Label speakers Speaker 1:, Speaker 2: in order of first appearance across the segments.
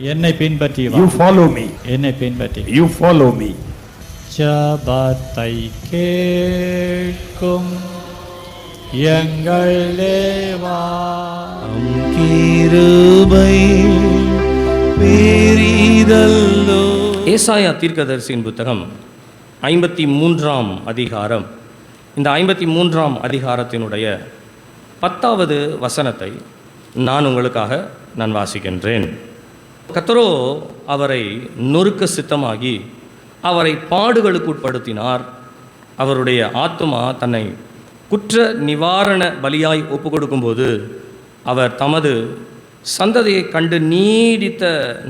Speaker 1: என்னை பின்பற்றி வா.
Speaker 2: You follow me.
Speaker 1: என்னை பின்பற்றி.
Speaker 2: You follow me.
Speaker 1: ஜபத்தை கேட்கும் எங்கள் தேவா,
Speaker 3: கிருபை பெரிதல்லோ.
Speaker 4: ஏசாயா தீர்க்கதரிசியின் புத்தகம் 53ஆம் அதிகாரம். இந்த 53ஆம் அதிகாரத்தினுடைய 10வது வசனத்தை நான் உங்களுக்காக வாசிக்கின்றேன். கர்த்தரோ அவரை நொறுக்க சித்தமாகி அவரை பாடுகளுக்கு உட்படுத்தினார். அவருடைய ஆத்துமா தன்னை குற்ற நிவாரண பலியாய் ஒப்பு கொடுக்கும்போது அவர் தமது சந்ததியை கண்டு நீடித்த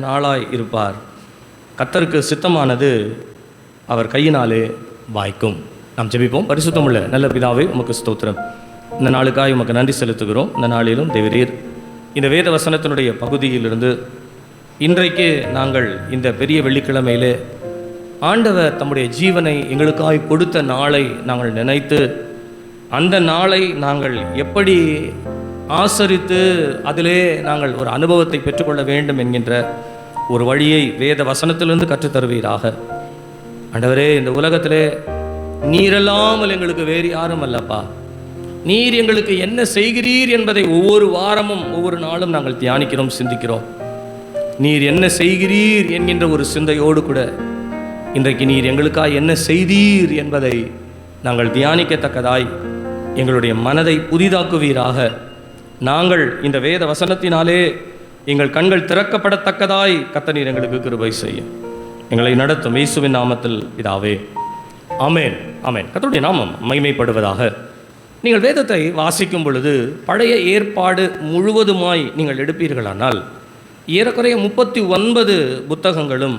Speaker 4: நாளாய் இருப்பார். கர்த்தருக்கு சித்தமானது அவர் கையினாலே வாய்க்கும். நாம் ஜெபிப்போம். பரிசுத்தமுள்ள நல்ல பிதாவே, உமக்கு ஸ்தோத்திரம். இந்த நாளுக்காய் உமக்கு நன்றி செலுத்துகிறோம். இந்த நாளிலும் தேவரீர் இந்த வேத வசனத்தினுடைய பகுதியிலிருந்து இன்றைக்கு நாங்கள் இந்த பெரிய வெள்ளிக்கிழமையிலே ஆண்டவர் தம்முடைய ஜீவனை எங்களுக்காய் கொடுத்த நாளை நாங்கள் நினைத்து அந்த நாளை நாங்கள் எப்படி ஆசரித்து அதிலே நாங்கள் ஒரு அனுபவத்தை பெற்றுக்கொள்ள வேண்டும் என்கின்ற ஒரு வழியை வேத வசனத்திலிருந்து கற்றுத்தருவீராக. ஆண்டவரே, இந்த உலகத்திலே நீரல்லாமல் எங்களுக்கு வேறு யாரும் அல்லப்பா. நீர் எங்களுக்கு என்ன செய்கிறீர் என்பதை ஒவ்வொரு வாரமும் ஒவ்வொரு நாளும் நாங்கள் தியானிக்கிறோம், சிந்திக்கிறோம். நீர் என்ன செய்கிறீர் என்கின்ற ஒரு சிந்தையோடு கூட இன்றைக்கு நீர் எங்களுக்காக என்ன செய்தீர் என்பதை நாங்கள் தியானிக்கத்தக்கதாய் எங்களுடைய மனதை புதிதாக்குவீராக. நாங்கள் இந்த வேத வசனத்தினாலே எங்கள் கண்கள் திறக்கப்படத்தக்கதாய் கர்த்தர் எங்களுக்கு கிருபை செய்யும். எங்களை நடத்தும் இயேசுவின் நாமத்தில் பிதாவே, ஆமென், ஆமென். கர்த்தருடைய நாமம் மகிமைப்படுவதாக. நீங்கள் வேதத்தை வாசிக்கும் பொழுது பழைய ஏற்பாடு முழுவதுமாய் நீங்கள் எடுப்பீர்களானால் ஏறக்குறைய 39 புத்தகங்களும்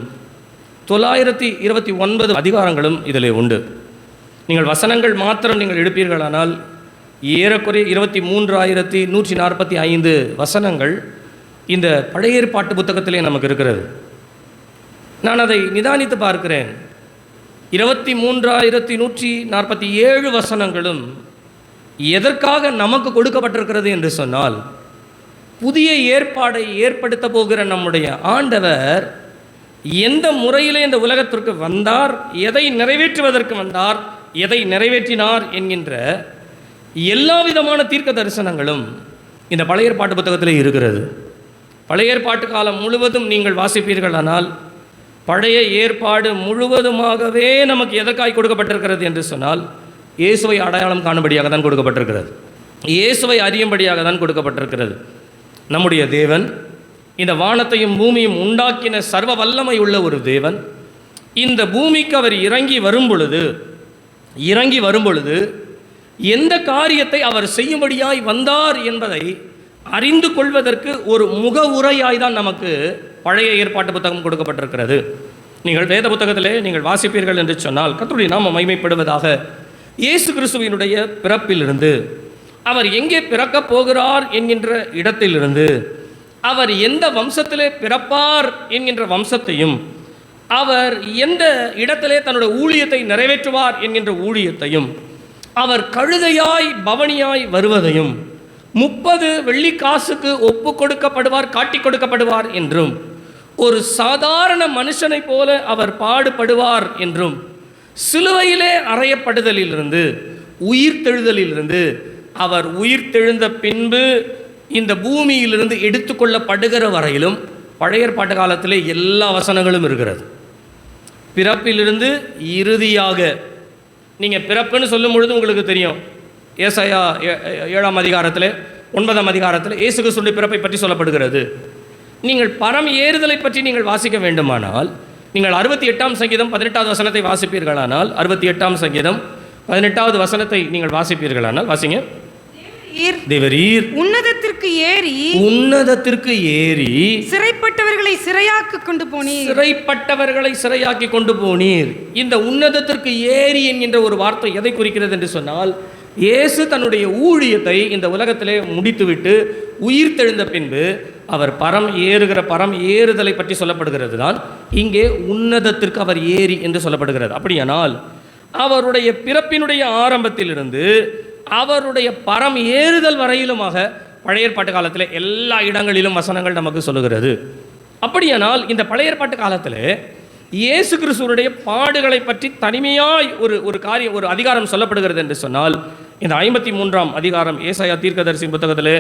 Speaker 4: 929 அதிகாரங்களும் இதில் உண்டு. நீங்கள் வசனங்கள் மாத்திரம் நீங்கள் எடுப்பீர்களானால் ஏறக்குறைய 23,145 வசனங்கள் இந்த பழைய ஏற்பாட்டு புத்தகத்திலே நமக்கு இருக்கிறது. நான் அதை நிதானித்து பார்க்கிறேன். 23,147 வசனங்களும் எதற்காக நமக்கு கொடுக்கப்பட்டிருக்கிறது என்று சொன்னால், புதிய ஏற்பாடை ஏற்படுத்த போகிற நம்முடைய ஆண்டவர் எந்த முறையிலே இந்த உலகத்திற்கு வந்தார், எதை நிறைவேற்றுவதற்கு வந்தார், எதை நிறைவேற்றினார் என்கின்ற எல்லா விதமான தீர்க்க தரிசனங்களும் இந்த பழைய ஏற்பாட்டு புத்தகத்திலே இருக்கிறது. பழைய ஏற்பாட்டு காலம் முழுவதும் நீங்கள் வாசிப்பீர்களானால் பழைய ஏற்பாடு முழுவதுமாகவே நமக்கு எதற்காய் கொடுக்கப்பட்டிருக்கிறது என்று சொன்னால், இயேசுவை அடையாளம் காணும்படியாக தான் கொடுக்கப்பட்டிருக்கிறது. இயேசுவை அறியும்படியாக தான் கொடுக்கப்பட்டிருக்கிறது. நம்முடைய தேவன் இந்த வானத்தையும் பூமியும் உண்டாக்கின சர்வ வல்லமை உள்ள ஒரு தேவன். இந்த பூமிக்கு அவர் இறங்கி வரும்பொழுது எந்த காரியத்தை அவர் செய்யும்படியாய் வந்தார் என்பதை அறிந்து கொள்வதற்கு ஒரு முகவுரையாய் தான் நமக்கு பழைய ஏற்பாட்டு புத்தகம் கொடுக்கப்பட்டிருக்கிறது. நீங்கள் வேத புத்தகத்திலே நீங்கள் வாசிப்பீர்கள் என்று சொன்னால் கர்த்தருடைய நாமம் மகிமைப்படுவதாக. இயேசு கிறிஸ்துவினுடைய பிறப்பிலிருந்து அவர் எங்கே பிறக்கப் போகிறார் என்கின்ற இடத்திலிருந்து அவர் எந்த வம்சத்திலே பிறப்பார் என்கின்ற வம்சத்தையும், அவர் எந்த இடத்திலே தன்னுடைய ஊழியத்தை நிறைவேற்றுவார் என்கின்ற ஊழியத்தையும், அவர் கழுதையாய் பவனியாய் வருவதையும், 30 வெள்ளிக்காசுக்கு ஒப்பு கொடுக்கப்படுவார், காட்டி கொடுக்கப்படுவார் என்றும், ஒரு சாதாரண மனுஷனை போல அவர் பாடுபடுவார் என்றும், சிலுவையிலே அறையப்படுதலிலிருந்து உயிர்த்தெழுதலிலிருந்து அவர் உயிர்த்தெழுந்த பின்பு இந்த பூமியிலிருந்து எடுத்துக்கொள்ளப்படுகிற வரையிலும் பழைய ஏற்பாட்டு காலத்திலே எல்லா வசனங்களும் இருக்கிறது. பிறப்பிலிருந்து இறுதியாக நீங்கள் பிறப்புன்னு சொல்லும் பொழுது உங்களுக்கு தெரியும், ஏசாயா 7ஆம் அதிகாரத்தில் 9ஆம் அதிகாரத்தில் இயேசு கிறிஸ்துவின் பிறப்பை பற்றி சொல்லப்படுகிறது. நீங்கள் பரம் ஏறுதலை பற்றி நீங்கள் வாசிக்க வேண்டுமானால் நீங்கள் 68ஆம் சங்கீதம் 18வது வசனத்தை வாசிப்பீர்களானால், 68ஆம் சங்கீதம் 18வது வசனத்தை நீங்கள் வாசிப்பீர்களானால் வாசிங்க. தேவரீர் உன்னதத்திற்கு ஏறி
Speaker 5: சிறைப்பட்டவர்களை
Speaker 4: சிறையாக்கி கொண்டு போனீர். இந்த உன்னதத்திற்கு ஏறி என்கின்ற ஒரு வார்த்தை எதை குறிக்கிறது என்று சொன்னால், இயேசு தன்னுடைய ஊழியத்தை இந்த உலகத்திலே முடித்துவிட்டு உயிர்த்தெழுந்த பின்பு அவர் பரம் ஏறுதலை பற்றி சொல்லப்படுகிறது தான் இங்கே உன்னதத்திற்கு அவர் ஏறி என்று சொல்லப்படுகிறது. அப்படியானால் அவருடைய பிறப்பினுடைய ஆரம்பத்திலிருந்து அவருடைய பரம் ஏறுதல் வரையிலுமாக பழைய ஏற்பாட்டு காலத்தில் எல்லா இடங்களிலும் வசனங்கள் நமக்கு சொல்லுகிறது. அப்படியானால் இந்த பழைய ஏற்பாட்டு காலத்தில் இயேசு கிறிஸ்துவனுடைய பாடுகளை பற்றி தனிமையாய் ஒரு அதிகாரம் சொல்லப்படுகிறது என்று சொன்னால் இந்த 53ஆம் அதிகாரம், ஏசாயா தீர்க்கதரிசியின் புத்தகத்தில்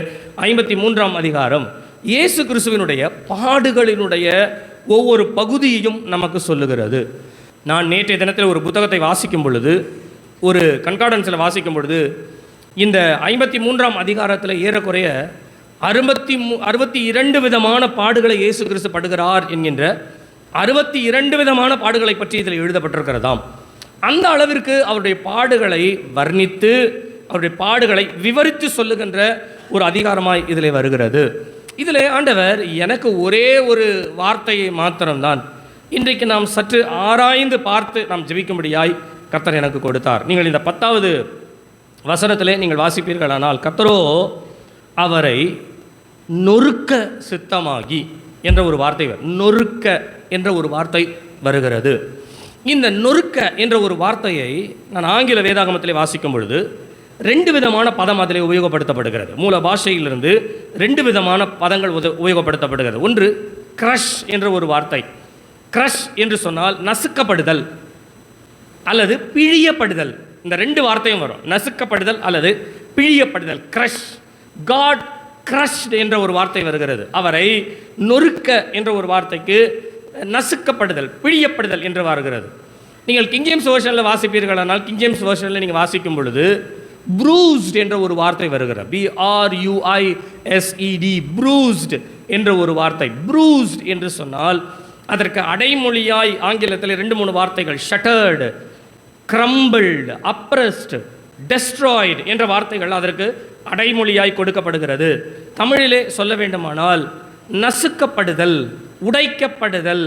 Speaker 4: 53ஆம் அதிகாரம் இயேசு கிறிஸ்துவினுடைய பாடுகளினுடைய ஒவ்வொரு பகுதியையும் நமக்கு சொல்லுகிறது. நான் நேற்றைய தினத்தில் ஒரு புத்தகத்தை வாசிக்கும் பொழுது, ஒரு கண்கார்டன்ஸில் வாசிக்கும் பொழுது, இந்த 53ஆம் அதிகாரத்தில் ஏறக்குறைய 62 விதமான பாடுகளை இயேசு கிறிஸ்து படுகிறார் என்கின்ற 62 விதமான பாடுகளை பற்றி இதில் எழுதப்பட்டிருக்கிறதாம். அந்த அளவிற்கு அவருடைய பாடுகளை வர்ணித்து அவருடைய பாடுகளை விவரித்து சொல்லுகின்ற ஒரு அதிகாரமாய் இதில் வருகிறது. இதில் ஆண்டவர் எனக்கு ஒரே ஒரு வார்த்தையை மாத்திரம்தான் இன்றைக்கு நாம் சற்று ஆராய்ந்து பார்த்து நாம் ஜெபிக்கும்படியாய் கர்த்தர் எனக்கு கொடுத்தார். நீங்கள் இந்த 10வது வசனத்திலே நீங்கள் வாசிப்பீர்களானால், கர்த்தரோ அவரை நொறுக்க சித்தமாகி என்ற ஒரு வார்த்தை, நொறுக்க என்ற ஒரு வார்த்தை வருகிறது. இந்த நொறுக்க என்ற ஒரு வார்த்தையை நான் ஆங்கில வேதாகமத்திலே வாசிக்கும் பொழுது 2 விதமான பதம் அதிலே உபயோகப்படுத்தப்படுகிறது. மூல பாஷையிலிருந்து 2 விதமான பதங்கள் உபயோகப்படுத்தப்படுகிறது. ஒன்று கிரஷ் என்ற ஒரு வார்த்தை. கிரஷ் என்று சொன்னால் நசுக்கப்படுதல் அல்லது பிழியப்படுதல். இந்த 2 வார்த்தையும் வரும், நசுக்கப்படுதல் அல்லது பிழியப்படுதல். கிரஷ், காட் கிரஷ்ட் என்ற ஒரு வார்த்தை வருகிறது. அவரை நொறுக்க என்ற ஒரு வார்த்தைக்கு நசுக்கப்படுதல், பிழியப்படுதல் என்று வருகிறது. நீங்கள் கிங் ஜேம்ஸ் வெர்ஷனில் வாசிப்பீர்களானால், கிங் ஜேம்ஸ் வெர்ஷனில் நீங்கள் வாசிக்கும் பொழுது ப்ரூஸ்ட் என்ற ஒரு வார்த்தை வருகிறது. BRUISED, ப்ரூஸ்ட் என்ற ஒரு வார்த்தை. ப்ரூஸ்ட் என்று சொன்னால் அதற்கு அடைமொழியாய் ஆங்கிலத்தில் 2-3 வார்த்தைகள், ஷட்டர்டு, கிரம்பிள்டு, அப்ரஸ்ட், டெஸ்ட்ராய்டு என்ற வார்த்தைகள் அதற்கு அடைமொழியாய் கொடுக்கப்படுகிறது. தமிழிலே சொல்ல வேண்டுமானால் நசுக்கப்படுதல், உடைக்கப்படுதல்,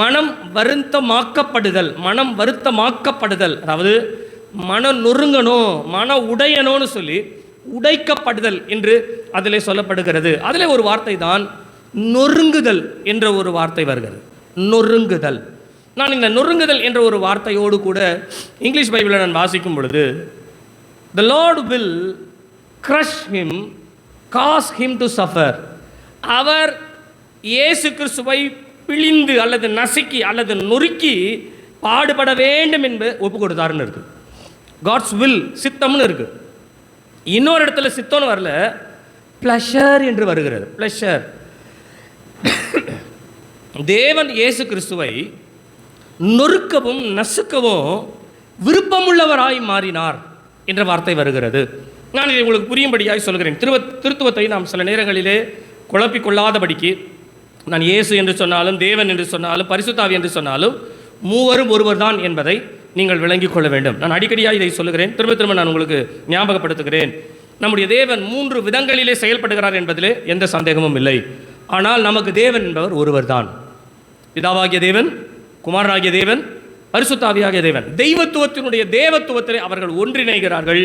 Speaker 4: மனம் வருத்தமாக்கப்படுதல். மனம் வருத்தமாக்கப்படுதல், அதாவது மனம் நொறுங்கணும், மன உடையணும்னு சொல்லி உடைக்கப்படுதல் என்று அதிலே சொல்லப்படுகிறது. அதில் ஒரு வார்த்தை தான் நொறுங்குதல் என்ற ஒரு வார்த்தை வருகிறது. நொறுங்குதல். நான் இந்த நொறுங்குதல் என்ற ஒரு வார்த்தையோடு கூட இங்கிலீஷ் பைபிளை நான் வாசிக்கும் பொழுது, the Lord will crush him, cause him to suffer. அவர் இயேசு கிறிஸ்துவை பிழிந்து அல்லது நசுக்கி அல்லது நொறுக்கி பாடுபட வேண்டும் என்று ஒப்பு கொடுத்தாருன்னு இருக்கு. காட்ஸ் வில், சித்தம்னு இருக்கு. இன்னொரு இடத்துல சித்தம்னு வரல, பிளஷர் என்று வருகிறது. பிளஷர். தேவன் இயேசு கிறிஸ்துவை நொறுக்கவும் நசுக்கவும் விருப்பமுள்ளவராய் மாறினார் என்ற வார்த்தை வருகிறது. நான் இதை உங்களுக்கு புரியும்படியாய் சொல்கிறேன். திருத்துவத்தை நாம் சில நேரங்களிலே குழப்பிக்கொள்ளாதபடிக்கு, நான் இயேசு என்று சொன்னாலும், தேவன் என்று சொன்னாலும், பரிசுத்தாவி என்று சொன்னாலும் மூவரும் ஒருவர் தான் என்பதை நீங்கள் விளங்கிக் கொள்ள வேண்டும். நான் அடிக்கடியாக இதை சொல்லுகிறேன், திரும்ப நான் உங்களுக்கு ஞாபகப்படுத்துகிறேன். நம்முடைய தேவன் 3 விதங்களிலே செயல்படுகிறார் என்பதிலே எந்த சந்தேகமும் இல்லை. ஆனால் நமக்கு தேவன் என்பவர் ஒருவர் தான். பிதாவாகிய தேவன், குமாரனாகிய தேவன், பரிசுத்தாவியாகிய தேவன். தெய்வத்துவத்தினுடைய தேவத்துவத்திலே அவர்கள் ஒன்றிணைகிறார்கள்.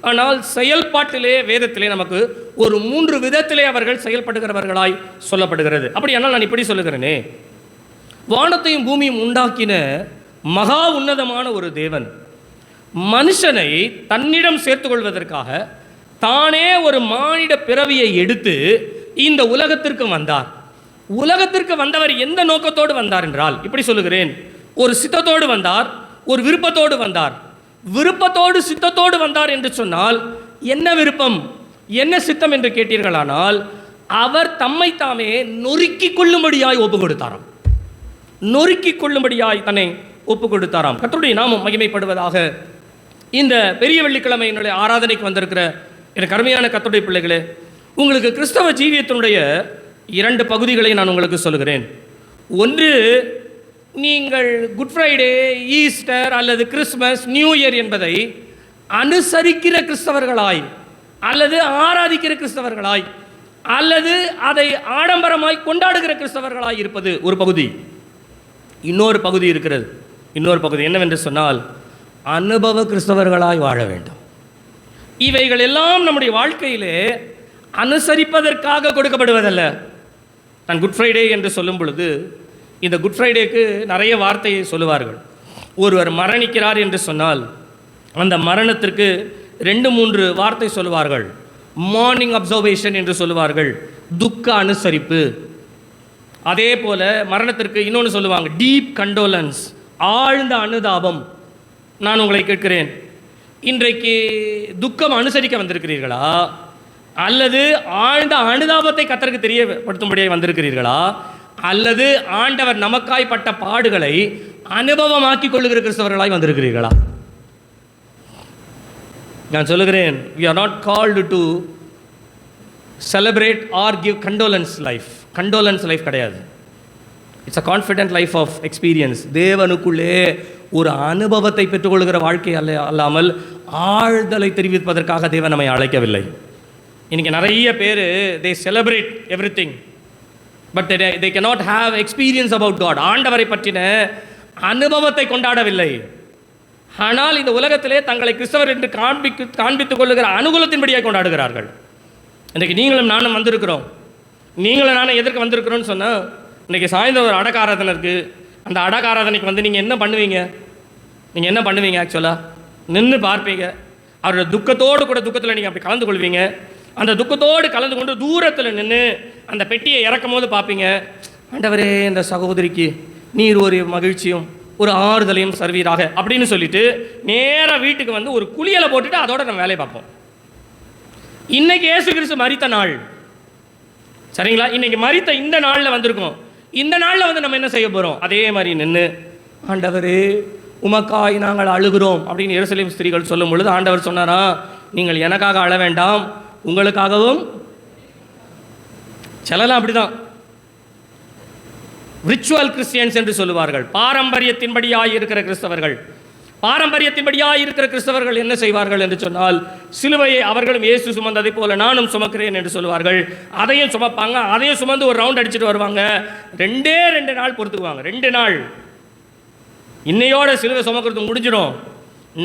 Speaker 4: ஆனால் செயல்பாட்டிலே வேதத்திலே நமக்கு ஒரு 3 விதத்திலே அவர்கள் செயல்படுகிறவர்களாய் சொல்லப்படுகிறது. அப்படியானால் நான் இப்படி சொல்லுகிறேனே, வானத்தையும் பூமியும் உண்டாக்கின மகா உன்னதமான ஒரு தேவன் மனுஷனை தன்னிடம் சேர்த்துக் கொள்வதற்காக தானே ஒரு மானிட பிறவியை எடுத்து இந்த உலகத்திற்கு வந்தார். உலகத்திற்கு வந்தவர் எந்த நோக்கத்தோடு வந்தார் என்றால், இப்படி சொல்லுகிறேன், ஒரு சித்தத்தோடு வந்தார், ஒரு விருப்பத்தோடு வந்தார். விருப்பத்தோடு சித்தத்தோடு வந்தார் என்று சொன்னால் என்ன விருப்பம், என்ன சித்தம் என்று கேட்டீர்களானால், அவர் தம்மை தாமே நொறுக்கி கொள்ளும்படியாய் ஒப்பு கொடுத்தாராம். நொறுக்கி கொள்ளும்படியாய் தன்னை ஒப்பு கொடுத்தாராம். கர்த்தருடைய நாமம் மகிமைப்படுவதாக. இந்த பெரிய வெள்ளிக்கிழமையினுடைய ஆராதனைக்கு வந்திருக்கிற எனக்கு அருமையான கர்த்தருடைய பிள்ளைகளே, உங்களுக்கு கிறிஸ்தவ ஜீவியத்தினுடைய 2 பகுதிகளை நான் உங்களுக்கு சொல்கிறேன். ஒன்று, நீங்கள் குட் ஃப்ரைடே, ஈஸ்டர் அல்லது கிறிஸ்மஸ், நியூ இயர் என்பதை அனுசரிக்கிற கிறிஸ்தவர்களாய் அல்லது ஆராதிக்கிற கிறிஸ்தவர்களாய் அல்லது அதை ஆடம்பரமாய் கொண்டாடுகிற கிறிஸ்தவர்களாய் இருப்பது ஒரு பகுதி. இன்னொரு பகுதி இருக்கிறது. இன்னொரு பகுதி என்னவென்று சொன்னால், அனுபவ கிறிஸ்தவர்களாய் வாழ வேண்டும். இவைகள் எல்லாம் நம்முடைய வாழ்க்கையிலே அனுசரிப்பதற்காக கொடுக்கப்படுவதல்ல. நான் குட் ஃப்ரைடே என்று சொல்லும் பொழுது இந்த குட் ஃப்ரைடேக்கு நிறைய வார்த்தையை சொல்லுவார்கள். ஒருவர் மரணிக்கிறார் என்று சொன்னால் அந்த மரணத்திற்கு 2-3 வார்த்தை சொல்லுவார்கள். மார்னிங் அப்சர்வேஷன் என்று சொல்லுவார்கள், துக்க அனுசரிப்பு, அதே போல் மரணத்திற்கு இன்னொன்று சொல்லுவாங்க, டீப் கண்டோலன்ஸ், ஆழ்ந்த அனுதாபம். நான் உங்களை கேட்கிறேன், இன்றைக்கு துக்கம் அனுசரிக்க வந்திருக்கிறீர்களா, அல்லது ஆழ்ந்த அனுதாபத்தை கர்த்தருக்கு தெரியப்படுத்தும்படியாக வந்திருக்கிறீர்களா, அல்லது ஆண்டவர் நமக்காய் பட்ட பாடுகளை அனுபவமாக்கி கொள்ளுகிற கிறிஸ்தவர்களாய் வந்திருக்கிறீர்களா? நான் சொல்லுகிறேன், we are not called to celebrate or give condolence life. condolence life கிடையாது. It's a confident life of experience. தேவனுக்குள்ளே ஒரு அனுபவத்தை பெற்றுக்கொள்கிற வாழ்க்கை அல்லாமல் ஆழ்தலை தெரிவிப்பதற்காக தேவன் நம்மை அழைக்கவில்லை. இன்றைக்கி நிறைய பேர் they celebrate everything but they cannot have experience about God. ஆண்டவரை பற்றின அனுபவத்தை கொண்டாடவில்லை. ஆனால் இந்த உலகத்திலே தங்களை கிறிஸ்தவர் என்று காண்பித்துக் கொள்ளுகிற அனுகூலத்தின்படியாக கொண்டாடுகிறார்கள். இன்றைக்கு நீங்களும் நானும் வந்திருக்கிறோம். நீங்களும் நானும் எதற்கு வந்திருக்கிறோன்னு சொன்னால், இன்றைக்கி சாயந்தரம் ஒரு அடக்காராதனை இருக்குது. அந்த அடக்காராதனைக்கு வந்து நீங்கள் என்ன பண்ணுவீங்க? நீங்கள் என்ன பண்ணுவீங்க? ஆக்சுவலாக நின்று பார்ப்பீங்க. அவரோட துக்கத்தோடு கூட துக்கத்தில் நீங்கள் அப்படி கலந்து கொள்வீங்க. அந்த துக்கத்தோடு கலந்து கொண்டு தூரத்தில் நின்று அந்த பெட்டியை இறக்கும் போது பார்ப்பீங்க, ஆண்டவரே இந்த சகோதரிக்கு நீர் ஒரு மகிழ்ச்சியும் ஒரு ஆறுதலையும் சர்வீராக அப்படின்னு சொல்லிட்டு நேராக வீட்டுக்கு வந்து ஒரு குளியலை போட்டுட்டு அதோட நம்ம வேலையை பார்ப்போம். இன்னைக்கு இயேசு கிறிஸ்து மரித்த நாள், சரிங்களா? இன்னைக்கு மரித்த இந்த நாளில் வந்திருக்கோம். இந்த நாளில் வந்து நம்ம என்ன செய்ய போகிறோம்? அதே மாதிரி நின்று, ஆண்டவரே உமக்காய் நாங்கள் அழுகிறோம் அப்படின்னு எருசலேம் ஸ்திரீகள் சொல்லும் பொழுது ஆண்டவர் சொன்னாரா, நீங்கள் எனக்காக அழ வேண்டாம், உங்களுக்காகவும். சிலலாம் அப்படிதான் ரிச்சுவல் கிறிஸ்டியன்ஸ் என்று சொல்லுவார்கள். பாரம்பரியத்தின்படியாக இருக்கிற கிறிஸ்தவர்கள். பாரம்பரியத்தின்படியாக இருக்கிற கிறிஸ்தவர்கள் என்ன செய்வார்கள் என்று சொன்னால், சிலுவையை அவர்களும் இயேசு சுமந்ததை போல நானும் சுமக்கிறேன் என்று சொல்லுவார்கள். அதையும் சுமப்பாங்க, அதையும் சுமந்து ஒரு ரவுண்ட் அடிச்சுட்டு வருவாங்க. 2 நாள் பொறுத்துக்குவாங்க. 2 நாள் இன்னையோட சிலுவை சுமக்கிறது முடிஞ்சிடும்.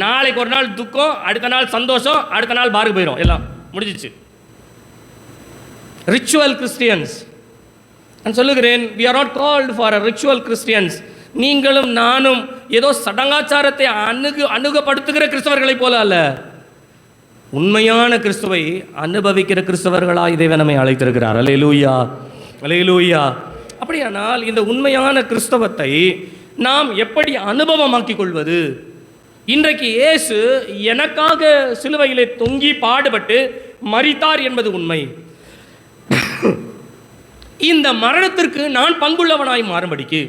Speaker 4: நாளைக்கு ஒரு நாள் துக்கம், அடுத்த நாள் சந்தோஷம், அடுத்த நாள் பாருக்கு போயிடும், எல்லாம் முடிஞ்சிச்சு. Ritual Christians. நான் சொல்லுகிறேன், we are not called for a ritual Christians. நீங்களும் நானும் ஏதோ சடங்காச்சாரத்தை அணுகப்படுத்துகிற கிறிஸ்தவர்களைப் போல அல்ல, உண்மையான கிறிஸ்துவை அனுபவிக்கிற கிறிஸ்தவர்களாக இதை நம்மை அழைத்திருக்கிறார். அல்லேலூயா, அல்லேலூயா. அப்படியானால் இந்த உண்மையான கிறிஸ்தவத்தை நாம் எப்படி அனுபவமாக்கிக் கொள்வது? இன்றைக்கு இயேசு எனக்காக சிலுவையிலே தொங்கி பாடுபட்டு மரித்தார் என்பது உண்மை. இந்த மரணத்திற்கு நான் பங்குள்ளவனாய் மாறும்படிக்கு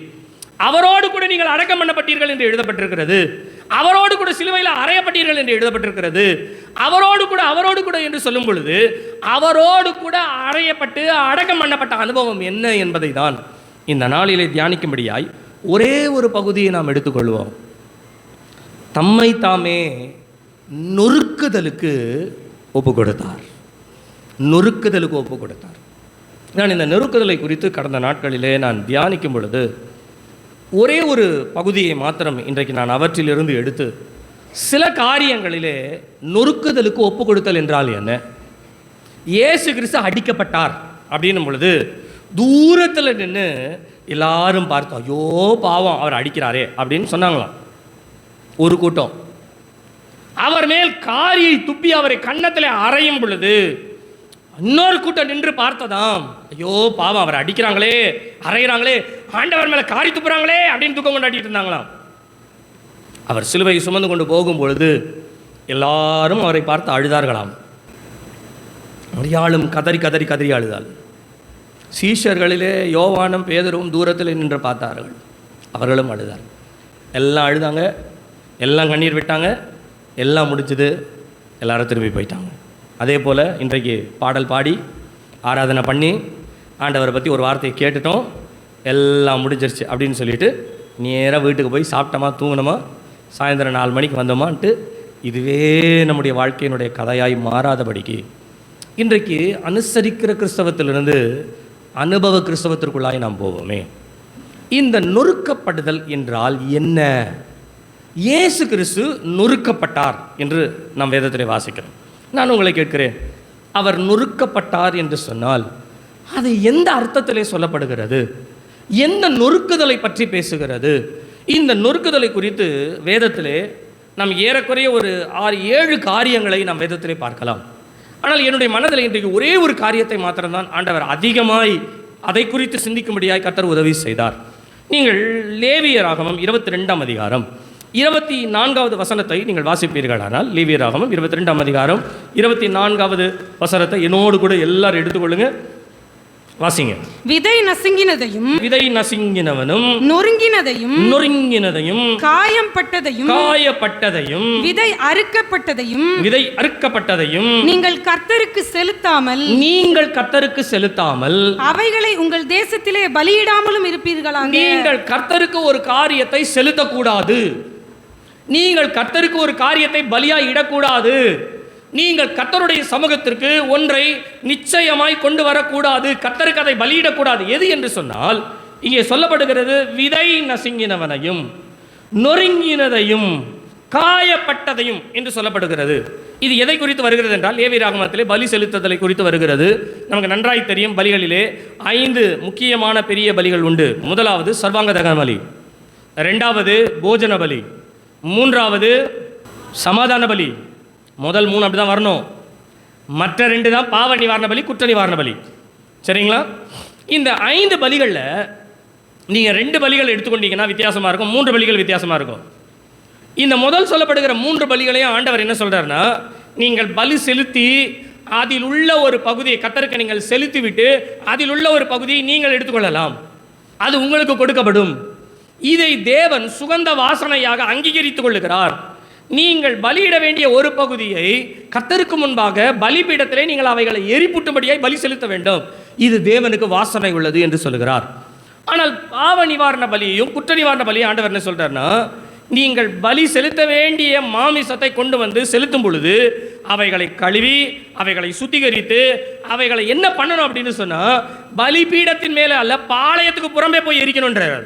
Speaker 4: அவரோடு கூட நீங்கள் அடக்கம் பண்ணப்பட்டீர்கள் என்று எழுதப்பட்டிருக்கிறது. அவரோடு கூட சிலுவையில் அறையப்பட்டீர்கள் என்று எழுதப்பட்டிருக்கிறது. அவரோடு கூட என்று சொல்லும் பொழுது அவரோடு கூட அறையப்பட்டு அடக்கம் பண்ணப்பட்ட அனுபவம் என்ன என்பதை தான் இந்த நாளிலே தியானிக்கும்படியாய் ஒரே ஒரு பகுதியை நாம் எடுத்துக்கொள்வோம். தம்மை தாமே நொறுக்குதலுக்கு ஒப்பு கொடுத்தார். நொறுக்குதலுக்கு ஒப்பு கொடுத்தார். நான் இந்த நொறுக்குதலை குறித்து கடந்த நாட்களிலே நான் தியானிக்கும் பொழுது ஒரே ஒரு பகுதியை மாத்திரம் இன்றைக்கு நான் அவற்றிலிருந்து எடுத்து, சில காரியங்களிலே நொறுக்குதலுக்கு ஒப்பு கொடுத்தல் என்றால் என்ன? இயேசு கிறிஸ்து அடிக்கப்பட்டார் அப்படின்னும் பொழுது தூரத்தில் நின்று எல்லாரும் பார்த்தோம், ஐயோ பாவம் அவர் அடிக்கிறாரே அப்படின்னு சொன்னாங்களாம் ஒரு கூட்டம். அவர் மேல் காரியை துப்பி அவரை கன்னத்தில் அறையும் பொழுது இன்னொரு கூட்டம் நின்று பார்த்ததாம், ஐயோ பாவம் அவர் அடிக்கிறாங்களே, அறைகிறாங்களே, ஆண்டவர் மேலே காரி துப்புறாங்களே அப்படின்னு துக்கம் கொண்டாடிட்டு இருந்தாங்களாம். அவர் சிலுவையை சுமந்து கொண்டு போகும் பொழுது எல்லாரும் அவரை பார்த்து அழுதார்களாம். மரியாளும் கதறி கதறி கதறி அழுதாள். சீஷர்களிலே யோவானும் பேதரும் தூரத்தில் நின்று பார்த்தார்கள், அவர்களும் அழுதார். எல்லாம் அழுதாங்க, எல்லாம் கண்ணீர் விட்டாங்க, எல்லாம் முடிஞ்சது, எல்லாரும் திரும்பி போயிட்டாங்க. அதே போல் இன்றைக்கு பாடல் பாடி ஆராதனை பண்ணி ஆண்டவரை பற்றி ஒரு வார்த்தையை கேட்டுட்டோம், எல்லாம் முடிஞ்சிருச்சு அப்படின்னு சொல்லிட்டு நேராக வீட்டுக்கு போய் சாப்பிட்டோமா, தூங்கினோமா, சாயந்தரம் 4 மணிக்கு வந்தோமான்ட்டு இதுவே நம்முடைய வாழ்க்கையினுடைய கதையாய் மாறாதபடிக்கு இன்றைக்கு அனுசரிக்கிற கிறிஸ்தவத்திலிருந்து அனுபவ கிறிஸ்தவத்திற்குள்ளாய் நாம் போவோமே. இந்த நொறுக்கப்படுதல் என்றால் என்ன? இயேசு கிறிஸ்து நொறுக்கப்பட்டார் என்று நாம் வேதத்திலே வாசிக்கிறோம். நான் உங்களை கேட்கிறேன், அவர் நொறுக்கப்பட்டார் என்று சொன்னால் அது எந்த அர்த்தத்திலே சொல்லப்படுகிறது? எந்த நொறுக்குதலை பற்றி பேசுகிறது? இந்த நொறுக்குதலை குறித்து வேதத்திலே நாம் ஏறக்குறைய ஒரு 6-7 காரியங்களை நாம் வேதத்திலே பார்க்கலாம். ஆனால் என்னுடைய மனதில் இன்றைக்கு ஒரே ஒரு காரியத்தை மாத்திரம்தான் ஆண்டவர் அதிகமாய் அதை குறித்து சிந்திக்கும்படியாய் கர்த்தர் உதவி செய்தார். நீங்கள் லேவியராகமம் 22ஆம் அதிகாரம் 24வது வசனத்தை நீங்கள் வாசிப்பீர்களானால், லேவியராகமம் 22ஆம் அதிகாரம் 24வது வசனத்தை என்னோடு கூட எல்லாரும் எடுத்துக்கொள்ளுங்க, வாசிங்க.
Speaker 2: விதை நசுங்கினதையும்
Speaker 4: விதை நசுங்கினவனும்
Speaker 2: நொறுங்கினதையும் காயப்பட்டதையும் விதை அறுக்கப்பட்டதையும் நீங்கள் கர்த்தருக்கு செலுத்தாமல் அவைகளை உங்கள் தேசத்திலே பலியிடாமலும் இருப்பீர்களாக.
Speaker 4: நீங்கள் கர்த்தருக்கு ஒரு காரியத்தை செலுத்தக்கூடாது, நீங்கள் கர்த்தருக்கு ஒரு காரியத்தை பலியாய் இடக்கூடாது, நீங்கள் கர்த்தருடைய சமூகத்திற்கு ஒன்றை நிச்சயமாய் கொண்டு வரக்கூடாது, கர்த்தருக்கு அதை பலியிடக்கூடாது. எது என்று சொன்னால், இங்கே சொல்லப்படுகிறது விதை நசுங்கினவனையும் நொறுங்கினதையும் காயப்பட்டதையும் என்று சொல்லப்படுகிறது. இது எதை குறித்து வருகிறது என்றால், லேவியராகமத்திலே பலி செலுத்துதலை குறித்து வருகிறது. நமக்கு நன்றாய் தெரியும், பலிகளிலே 5 முக்கியமான பெரிய பலிகள் உண்டு. முதலாவது சர்வாங்க தகன பலி, 2வது போஜன பலி, 3வது சமாதான பலி. முதல் 3 அப்படி தான் வரணும், மற்ற 2 தான் பாவ நிவாரண பலி, குற்ற நிவாரண பலி. சரிங்களா? இந்த 5 பலிகளில் நீங்கள் 2 பலிகள் எடுத்துக்கொண்டீங்கன்னா வித்தியாசமாக இருக்கும், 3 பலிகள் வித்தியாசமாக இருக்கும். இந்த முதல் சொல்லப்படுகிற 3 பலிகளையும் ஆண்டவர் என்ன சொல்கிறாருன்னா, நீங்கள் பலி செலுத்தி அதில் உள்ள ஒரு பகுதியை கர்த்தருக்கு நீங்கள் செலுத்திவிட்டு அதில் உள்ள ஒரு பகுதியை நீங்கள் எடுத்துக்கொள்ளலாம், அது உங்களுக்கு கொடுக்கப்படும். இதை தேவன் சுகந்த வாசனையாக அங்கீகரித்துக் கொள்ளுகிறார். நீங்கள் பலியிட வேண்டிய ஒரு பகுதியை கர்த்தருக்கு முன்பாக பலிபீடத்திலே நீங்கள் அவைகளை எரிப்புட்டும்படியாய் பலி செலுத்த வேண்டும், இது தேவனுக்கு வாசனை உள்ளது என்று சொல்லுகிறார். ஆனால் பாவ நிவாரண பலியையும் குற்ற நிவாரண பலியும் ஆண்டவர் என்ன சொல்றாருன்னா, நீங்கள் பலி செலுத்த வேண்டிய மாமிசத்தை கொண்டு வந்து செலுத்தும் பொழுது அவைகளை கழுவி அவைகளை சுத்திகரித்து அவைகளை என்ன பண்ணணும் அப்படின்னு சொன்னா, பலிபீடத்தின் மேலே அல்ல, பாளையத்துக்கு புறம்பே போய் எரிக்கணுன்றார்.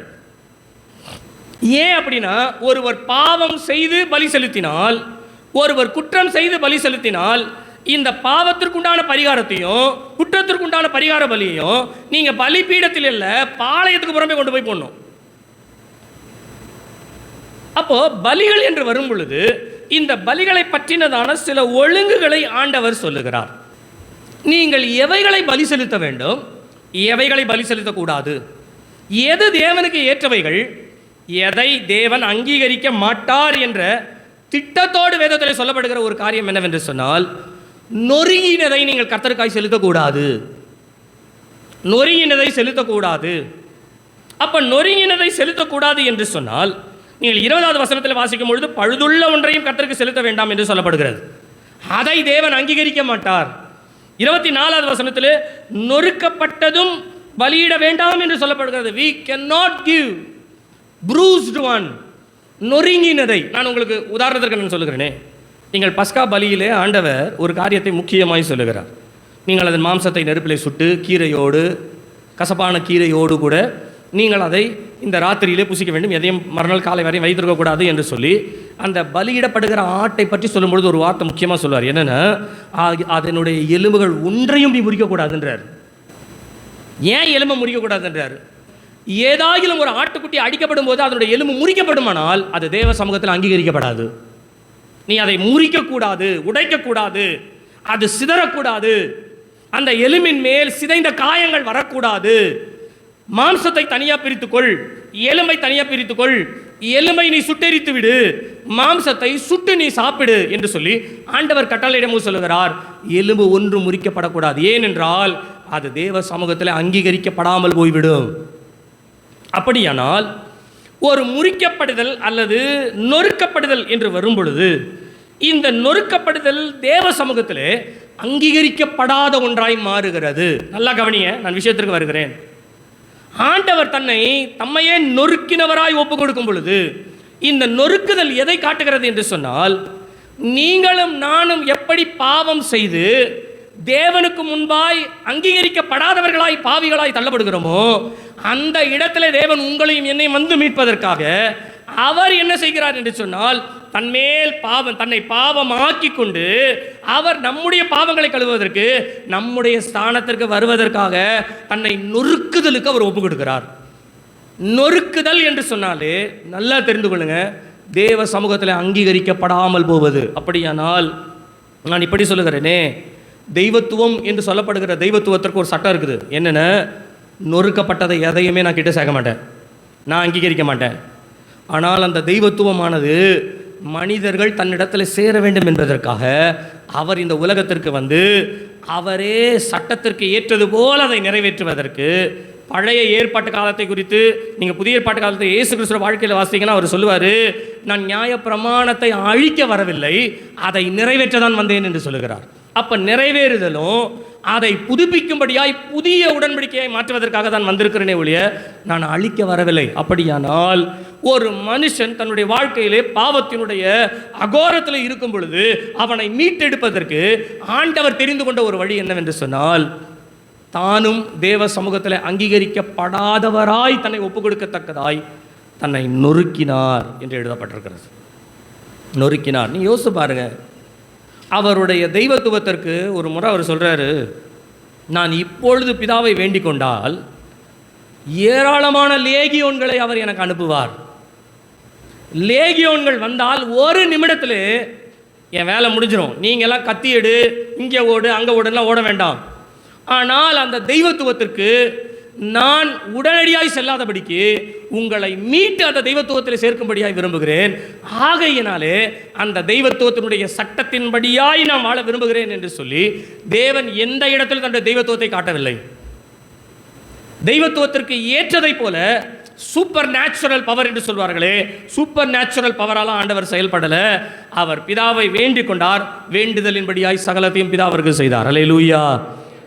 Speaker 4: ஏன் அப்படின்னா, ஒருவர் பாவம் செய்து பலி செலுத்தினால், ஒருவர் குற்றம் செய்து பலி செலுத்தினால், இந்த பாவத்திற்குண்டான பரிகாரத்தையும் குற்றத்திற்குண்டான பரிகார பலியையும் நீங்க பலிபீடத்தில் இல்ல, பாளையத்துக்கு புறம்பே கொண்டு போய் போடணும். அப்போ பலிகள் என்று வரும் பொழுது இந்த பலிகளை பற்றினதான சில ஒழுங்குகளை ஆண்டவர் சொல்லுகிறார். நீங்கள் எவைகளை பலி செலுத்த வேண்டும், எவைகளை பலி செலுத்தக்கூடாது, எது தேவனுக்கு ஏற்றவைகள், எதை தேவன் அங்கீகரிக்க மாட்டார் என்ற திட்டத்தோடு வேதத்தில் சொல்லப்படுகிற ஒரு காரியம் என்னவென்று சொன்னால், நொறுங்கினதை நீங்கள் கர்த்தருக்காய் செலுத்தக்கூடாது, நொறுங்கினதை செலுத்தக்கூடாது. அப்ப நொறுங்கினதை செலுத்தக்கூடாது என்று சொன்னால், நீங்கள் 20வது வசனத்தில் வாசிக்கும் பொழுது பழுதுள்ள ஒன்றையும் கர்த்தருக்கு செலுத்த வேண்டாம் என்று சொல்லப்படுகிறது, அதை தேவன் அங்கீகரிக்க மாட்டார். 24வது வசனத்தில் நொறுக்கப்பட்டதும் பலியிட வேண்டாம் என்று சொல்லப்படுகிறது. we cannot give bruised one, நொறுங்கினதை. நான் உங்களுக்கு உதாரணத்திற்கு நான் சொல்லுகிறேனே, நீங்கள் பஸ்கா பலியிலே ஆண்டவர் ஒரு காரியத்தை முக்கியமாய் சொல்லுகிறார். நீங்கள் அதன் மாம்சத்தை நெருப்பிலை சுட்டு கீரையோடு, கசப்பான கீரையோடு கூட நீங்கள் அதை இந்த ராத்திரியிலே புசிக்க வேண்டும், எதையும் மறுநாள் காலை வரையும் வைத்திருக்கக்கூடாது என்று சொல்லி அந்த பலியிடப்படுகிற ஆட்டை பற்றி சொல்லும்பொழுது ஒரு வார்த்தை முக்கியமாக சொல்வார். என்னென்னா, அதனுடைய எலும்புகள் ஒன்றையும் நீ முறிக்கக்கூடாதுன்றார். ஏன் எலும்பை முறிக்கக்கூடாதுன்றார்? ஏதாகிலும் ஒரு ஆட்டுக்குட்டி அடிக்கப்படும் போது அதனுடைய எலும்பு முறிக்கப்படுமானால் அது தேவ சமூகத்தில் அங்கீகரிக்கப்படாது. நீ அதை முறிக்கக்கூடாது, உடைக்கக்கூடாது, அது சிதறக்கூடாது, அந்த எலும்பின் மேல் சிதைந்த காயங்கள் வரக்கூடாது. மாம்சத்தை தனியாக பிரித்துக்கொள், எலும்பை தனியாக பிரித்துக்கொள், எலும்பை நீ சுட்டெரித்து விடு, மாம்சத்தை சுட்டு நீ சாப்பிடு என்று சொல்லி ஆண்டவர் கட்டளையிடமும் சொல்லுகிறார். எலும்பு ஒன்று முறிக்கப்படக்கூடாது, ஏனென்றால் அது தேவ சமூகத்தில் அங்கீகரிக்கப்படாமல் போய்விடும். அப்படியானால் ஒரு முறிக்கப்படுதல் அல்லது நொறுக்கப்படுதல் என்று வரும் பொழுது இந்த நொறுக்கப்படுதல் தேவ சமூகத்திலே அங்கீகரிக்கப்படாத ஒன்றாய் மாறுகிறது. நல்லா கவனிங்க, நான் விஷயத்திற்கு வருகிறேன். ஆண்டவர் தம்மையே நொறுக்கினவராய் ஒப்பு கொடுக்கும் பொழுது இந்த நொறுக்குதல் எதை காட்டுகிறது என்று சொன்னால், நீங்களும் நானும் எப்படி பாவம் செய்து தேவனுக்கு முன்பாய் அங்கீகரிக்கப்படாதவர்களாய் பாவிகளாய் தள்ளப்படுகிறோமோ, அந்த இடத்துல தேவன் உங்களையும் என்னையும் வந்து மீட்பதற்காக அவர் என்ன செய்கிறார் என்று சொன்னால், தன்னை பாவமாக்கி கொண்டு அவர் நம்முடைய பாவங்களை கழுவுவதற்கு, நம்முடைய ஸ்தானத்திற்கு வருவதற்காக தன்னை நொறுக்குதலுக்கு அவர் ஒப்பு கொடுக்கிறார். நொறுக்குதல் என்று சொன்னாலே நல்லா தெரிந்து கொள்ளுங்க, தேவ சமூகத்தில் அங்கீகரிக்கப்படாமல் போவது. அப்படியானால் நான் இப்படி சொல்லுகிறேனே, தெய்வத்துவம் என்று சொல்லப்படுகிற தெய்வத்துவத்திற்கு ஒரு சட்டம் இருக்குது. என்னென்ன, நொறுக்கப்பட்டதை எதையுமே நான் கிட்ட சேர்க்க மாட்டேன், நான் அங்கீகரிக்க மாட்டேன். ஆனால் அந்த தெய்வத்துவமானது மனிதர்கள் தன்னிடத்தில் சேர வேண்டும் என்பதற்காக அவர் இந்த உலகத்திற்கு வந்து அவரே சட்டத்திற்கு ஏற்றது போல் அதை நிறைவேற்றுவதற்கு, பழைய ஏற்பாட்டு காலத்தை குறித்து நீங்கள் புதிய ஏற்பாட்டு காலத்தை இயேசு கிறிஸ்துவின் வாழ்க்கையில் வாசித்தீங்கன்னா அவர் சொல்லுவார், நான் நியாய பிரமாணத்தை அழிக்க வரவில்லை, அதை நிறைவேற்ற தான் வந்தேன் என்று சொல்லுகிறார். அப்போ நிறைவேறுதலும் அதை புதுப்பிக்கும்படியாய் புதிய உடன்படிக்கையை மாற்றுவதற்காக தான் வந்திருக்கிறேனே ஒழிய நான் அழிக்க வரவில்லை. அப்படியானால் ஒரு மனுஷன் தன்னுடைய வாழ்க்கையிலே பாவத்தினுடைய அகோரத்தில் இருக்கும் பொழுது அவனை மீட்டெடுப்பதற்கு ஆண்டவர் தெரிந்து கொண்ட ஒரு வழி என்னவென்று சொன்னால், தானும் தேவ சமூகத்தில் அங்கீகரிக்கப்படாதவராய் தன்னை ஒப்புக் கொடுக்கத்தக்கதாய் தன்னை நொறுக்கினார் என்று எழுதப்பட்டிருக்கிறது. நொறுக்கினார். நீ யோசிச்சு பாருங்க, அவருடைய தெய்வத்துவத்திற்கு ஒரு முறை அவர் சொல்றாரு, நான் இப்பொழுது பிதாவை வேண்டிக் கொண்டால் ஏராளமான லேகியோன்களை அவர் எனக்கு அனுப்புவார். லேகியோன்கள் வந்தால் ஒரு நிமிடத்தில் என் வேலை முடிஞ்சிடும், நீங்கள்லாம் கத்தி எடு, இங்கே ஓடு அங்கே ஓடுலாம் ஓட வேண்டாம். ஆனால் அந்த தெய்வத்துவத்திற்கு நான் உடனடியாய் செல்லாதபடிக்கு உங்களை மீட்டு அந்த தெய்வத்துவத்தில் சேர்க்கும்படியாய் விரும்புகிறேன். ஆகையினாலே அந்த தெய்வத்துவத்தினுடைய சட்டத்தின்படியாய் நான் வாழ விரும்புகிறேன் என்று சொல்லி தேவன் எந்த இடத்தில் தன்னுடைய தெய்வத்துவத்தை காட்டவில்லை. தெய்வத்துவத்திற்கு ஏற்றதை போல சூப்பர் நேச்சுரல் பவர் என்று சொல்வார்களே, சூப்பர் நேச்சுரல் பவரால் ஆண்டவர் செயல்படல. அவர் பிதாவை வேண்டிக் கொண்டார், வேண்டுதலின்படியாய் சகலத்தையும் பிதாவிற்கு செய்தார். அல்லேலூயா,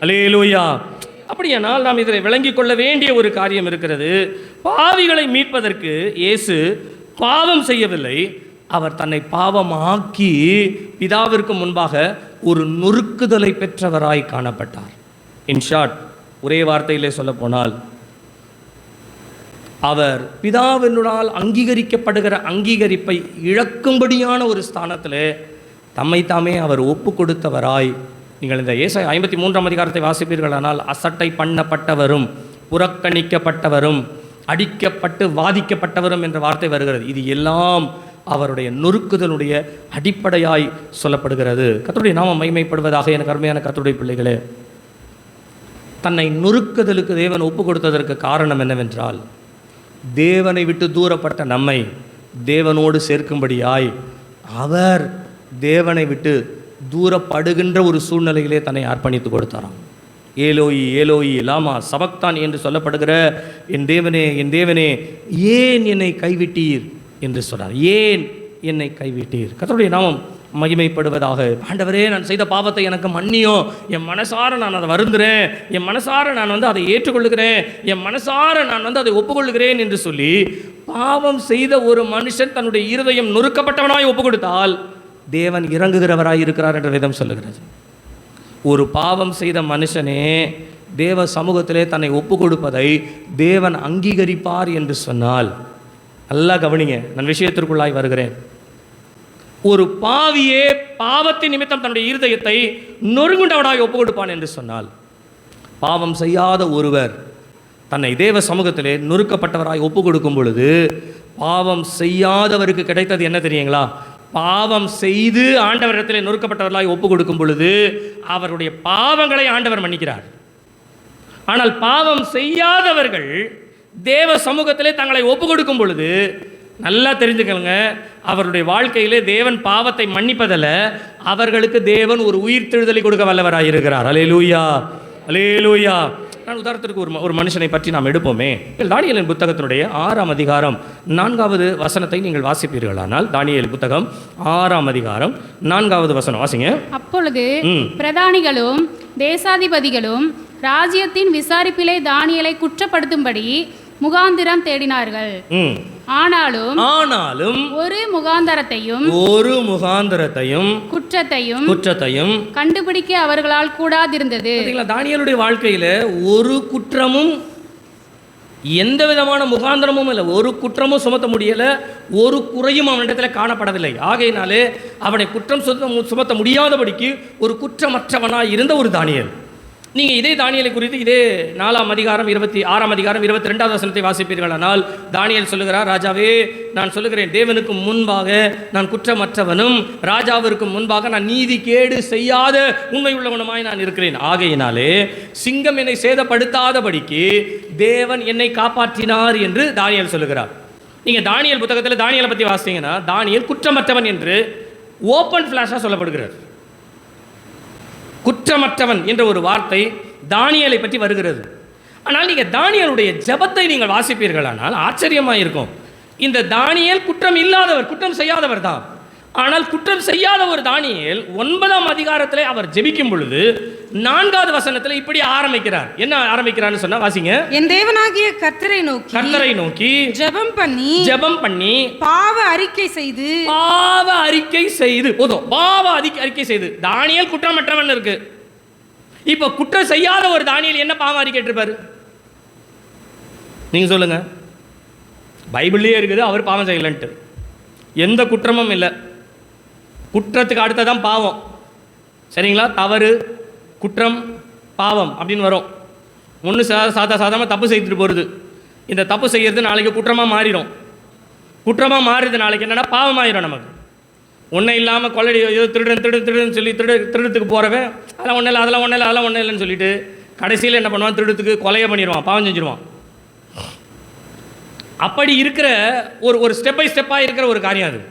Speaker 4: அல்லேலூயா. அப்படியானால் நாம் இதில் விளங்கிக் கொள்ள வேண்டிய ஒரு காரியம் இருக்கிறது. பாவிகளை மீட்பதற்கு இயேசு பாவம் செய்யவில்லை, அவர் தன்னை பாவமாக்கி பிதாவிற்கு முன்பாக ஒரு நொறுக்குதலை பெற்றவராய் காணப்பட்டார். இன் ஷார்ட், ஒரே வார்த்தையிலே சொல்ல போனால், அவர் பிதாவினால் அங்கீகரிக்கப்படுகிற அங்கீகரிப்பை இழக்கும்படியான ஒரு ஸ்தானத்தில் தம்மை தாமே அவர் ஒப்பு கொடுத்தவராய். நீங்கள் இந்த ஏசாயா 53ஆம் அதிகாரத்தை வாசிப்பீர்களானால், அசட்டை பண்ணப்பட்டவரும் புறக்கணிக்கப்பட்டவரும் அடிக்கப்பட்டு வாதிக்கப்பட்டவரும் என்ற வார்த்தை வருகிறது. இது எல்லாம் அவருடைய நொறுக்குதலுடைய அடிப்படையாய் சொல்லப்படுகிறது. கர்த்தருடைய நாமம் மகிமைப்படுவதாக. எனக்கு அருமையான கர்த்தருடைய பிள்ளைகளே, தன்னை நொறுக்குதலுக்கு தேவன் ஒப்பு கொடுத்ததற்கு காரணம் என்னவென்றால், தேவனை விட்டு தூரப்பட்ட நம்மை தேவனோடு சேர்க்கும்படியாய் அவர் தேவனை விட்டு தூரப்படுகின்ற ஒரு சூழ்நிலையிலே தன்னை அர்ப்பணித்து கொடுத்தாராம். ஏலோயி ஏலோயி லாமா சபக்தான் என்று சொல்லப்படுகிற என் தேவனே என் தேவனே ஏன் என்னை கைவிட்டீர் என்று சொன்னார். ஏன் என்னை கைவிட்டீர்? கர்த்தருடைய நாமம் மகிமைப்படுவதாக. ஆண்டவரே, நான் செய்த பாவத்தை எனக்கு மன்னியும், என் மனசார நான் அதை வருந்துறேன், என் மனசார நான் அதை ஏற்றுக்கொள்ளுகிறேன், என் மனசார நான் அதை ஒப்புக்கொள்ளுகிறேன் என்று சொல்லி பாவம் செய்த ஒரு மனுஷன் தன்னுடைய இருதயம் நொறுக்கப்பட்டவனாய் ஒப்பு கொடுத்தால் தேவன் இறங்குகிறவராய் இருக்கிறார் என்ற வேதம் சொல்லுகிறது. ஒரு பாவம் செய்த மனுஷனே தேவ சமூகத்திலே தன்னை ஒப்பு கொடுப்பதை தேவன் அங்கீகரிப்பார் என்று சொன்னால், நல்லா கவனிங்க, நான் விஷயத்திற்குள்ளாய் வருகிறேன். ஒரு பாவியே பாவத்தின் நிமித்தம் தன்னுடைய இருதயத்தை நொறுங்குண்டவனாய் ஒப்பு கொடுப்பான் என்று சொன்னால், பாவம் செய்யாத ஒருவர் தன்னை தேவ சமூகத்திலே நொறுக்கப்பட்டவராய் ஒப்பு கொடுக்கும் பொழுது, பாவம் செய்யாதவருக்கு கிடைத்தது என்ன தெரியுங்களா? பாவம் செய்து ஆண்டவரிடத்திலே நொறுக்கப்பட்டவர்களாய் ஒப்பு கொடுக்கும் பொழுது அவருடைய பாவங்களை ஆண்டவர் மன்னிக்கிறார். ஆனால் பாவம் செய்யாதவர்கள் தேவ சமூகத்திலே தங்களை ஒப்பு கொடுக்கும் பொழுது, நல்லா தெரிஞ்சுக்கங்க, அவருடைய வாழ்க்கையிலே தேவன் பாவத்தை மன்னிப்பதில்ல, அவர்களுக்கு தேவன் ஒரு உயிர்த்தெழுதலை கொடுக்க வல்லவராயிருக்கிறார். அல்லேலூயா, அல்லேலூயா. நான் உதாரணத்திற்கு ஒரு மனுஷனை பற்றி நாம் எடுப்போமே. தானியேலின் புத்தகத்தினுடைய 6ஆம் அதிகாரம் 4வது வசனத்தை நீங்கள் வாசிப்பீர்களானால், தானியேல் புத்தகம் 6ஆம் அதிகாரம் 4வது வசனம் வாசிங்க. அப்பொழுது
Speaker 3: பிரதானிகளும் தேசாதிபதிகளும் ராஜ்யத்தின் விசாரிப்பிலே தானியேலை குற்றப்படுத்தும்படி முகாந்திரம் தேடினார்கள். ஆனாலும் ஒரு முகாந்தரத்தையும் குற்றத்தையும் கண்டுபிடிக்க அவர்களால் கூடாதிருந்தது.
Speaker 4: தானியேலுடைய வாழ்க்கையில ஒரு குற்றமும் எந்த விதமான முகாந்திரமும் இல்லை, ஒரு குற்றமும் சுமத்த முடியல, ஒரு குறையும் அவனிடத்தில் காணப்படவில்லை. ஆகையினாலே அவனை குற்றம் சுமத்த முடியாதபடிக்கு ஒரு குற்றமற்றவனாய் இருந்த ஒரு தானியேல். நீங்கள் இதே தானியேலை குறித்து இதே 4ஆம் அதிகாரம் 26ஆம் அதிகாரம் 22வது வசனத்தை வாசிப்பீர்களானால் தானியேல் சொல்லுகிறார், ராஜாவே நான் சொல்லுகிறேன், தேவனுக்கு முன்பாக நான் குற்றமற்றவனும் ராஜாவிற்கு முன்பாக நான் நீதி கேடு செய்யாத உண்மை உள்ளவனுமாய் நான் இருக்கிறேன். ஆகையினாலே சிங்கம் என்னை சேதப்படுத்தாதபடிக்கு தேவன் என்னை காப்பாற்றினார் என்று தானியேல் சொல்லுகிறார். நீங்கள் தானியேல் புத்தகத்தில் தானியேலை பற்றி வாசித்தீங்கன்னா தானியேல் குற்றமற்றவன் என்று ஓப்பன் ஃப்ளாஷாக சொல்லப்படுகிறார். குற்றமற்றவன் என்ற ஒரு வார்த்தை தானியேலை பற்றி வருகிறது. ஆனால் நீங்கள் தானியேலுடைய ஜெபத்தை நீங்கள் வாசிப்பீர்களானால் ஆச்சரியமாக இருக்கும். இந்த தானியேல் குற்றம் இல்லாதவர், குற்றம் செய்யாதவர் தான். ஆனால் குற்றம் செய்யாத ஒரு தானியேல் 9ஆம் அதிகாரத்திலே அவர் ஜெபிக்கும் பொழுது 4வது வசனத்தில் இப்படி ஆரம்பிக்கிறார். என்ன ஆரம்பிக்கிறான்னு சொன்னா வாசிங்க.
Speaker 2: என் தேவனாகிய கர்த்தரை நோக்கி ஜெபம் பண்ணி பாவ அறிக்கை செய்து போதும். பாவ அறிக்கை செய்து தானியேல் குற்றமற்றவன் இருக்கு. இப்போ குற்றம் செய்யாத ஒரு தானியேல் என்ன பாவம் அறிக்கை இருப்பாரு? நீங்க சொல்லுங்க. பைபிள்லயே இருக்குது அவர் பாவம் செய்யலன்ட்டு. எந்த குற்றமும் இல்லை. குற்றத்துக்கு அடுத்ததான் பாவம். சரிங்களா? தவறு, குற்றம், பாவம் அப்படின்னு வரும். ஒன்று சாதாரணமாக தப்பு செய்துட்டு போகிறது. இந்த தப்பு செய்கிறது நாளைக்கு குற்றமாக மாறிடும். குற்றமாக மாறுறது நாளைக்கு என்னென்னா பாவமாயிரும். நமக்கு ஒன்றும் இல்லாமல் கொள்ளடி ஏதோ திருடுன்னு சொல்லி திருடத்துக்கு போகிறவன் அதெல்லாம் ஒன்றும் இல்லை, அதெல்லாம் ஒன்றும் இல்லைன்னு சொல்லிட்டு கடைசியில் என்ன பண்ணுவான்? திருடத்துக்கு கொலையை பண்ணிடுவான், பாவம் செஞ்சிருவான். அப்படி இருக்கிற ஒரு ஸ்டெப் பை ஸ்டெப்பாக இருக்கிற ஒரு காரியம் அது.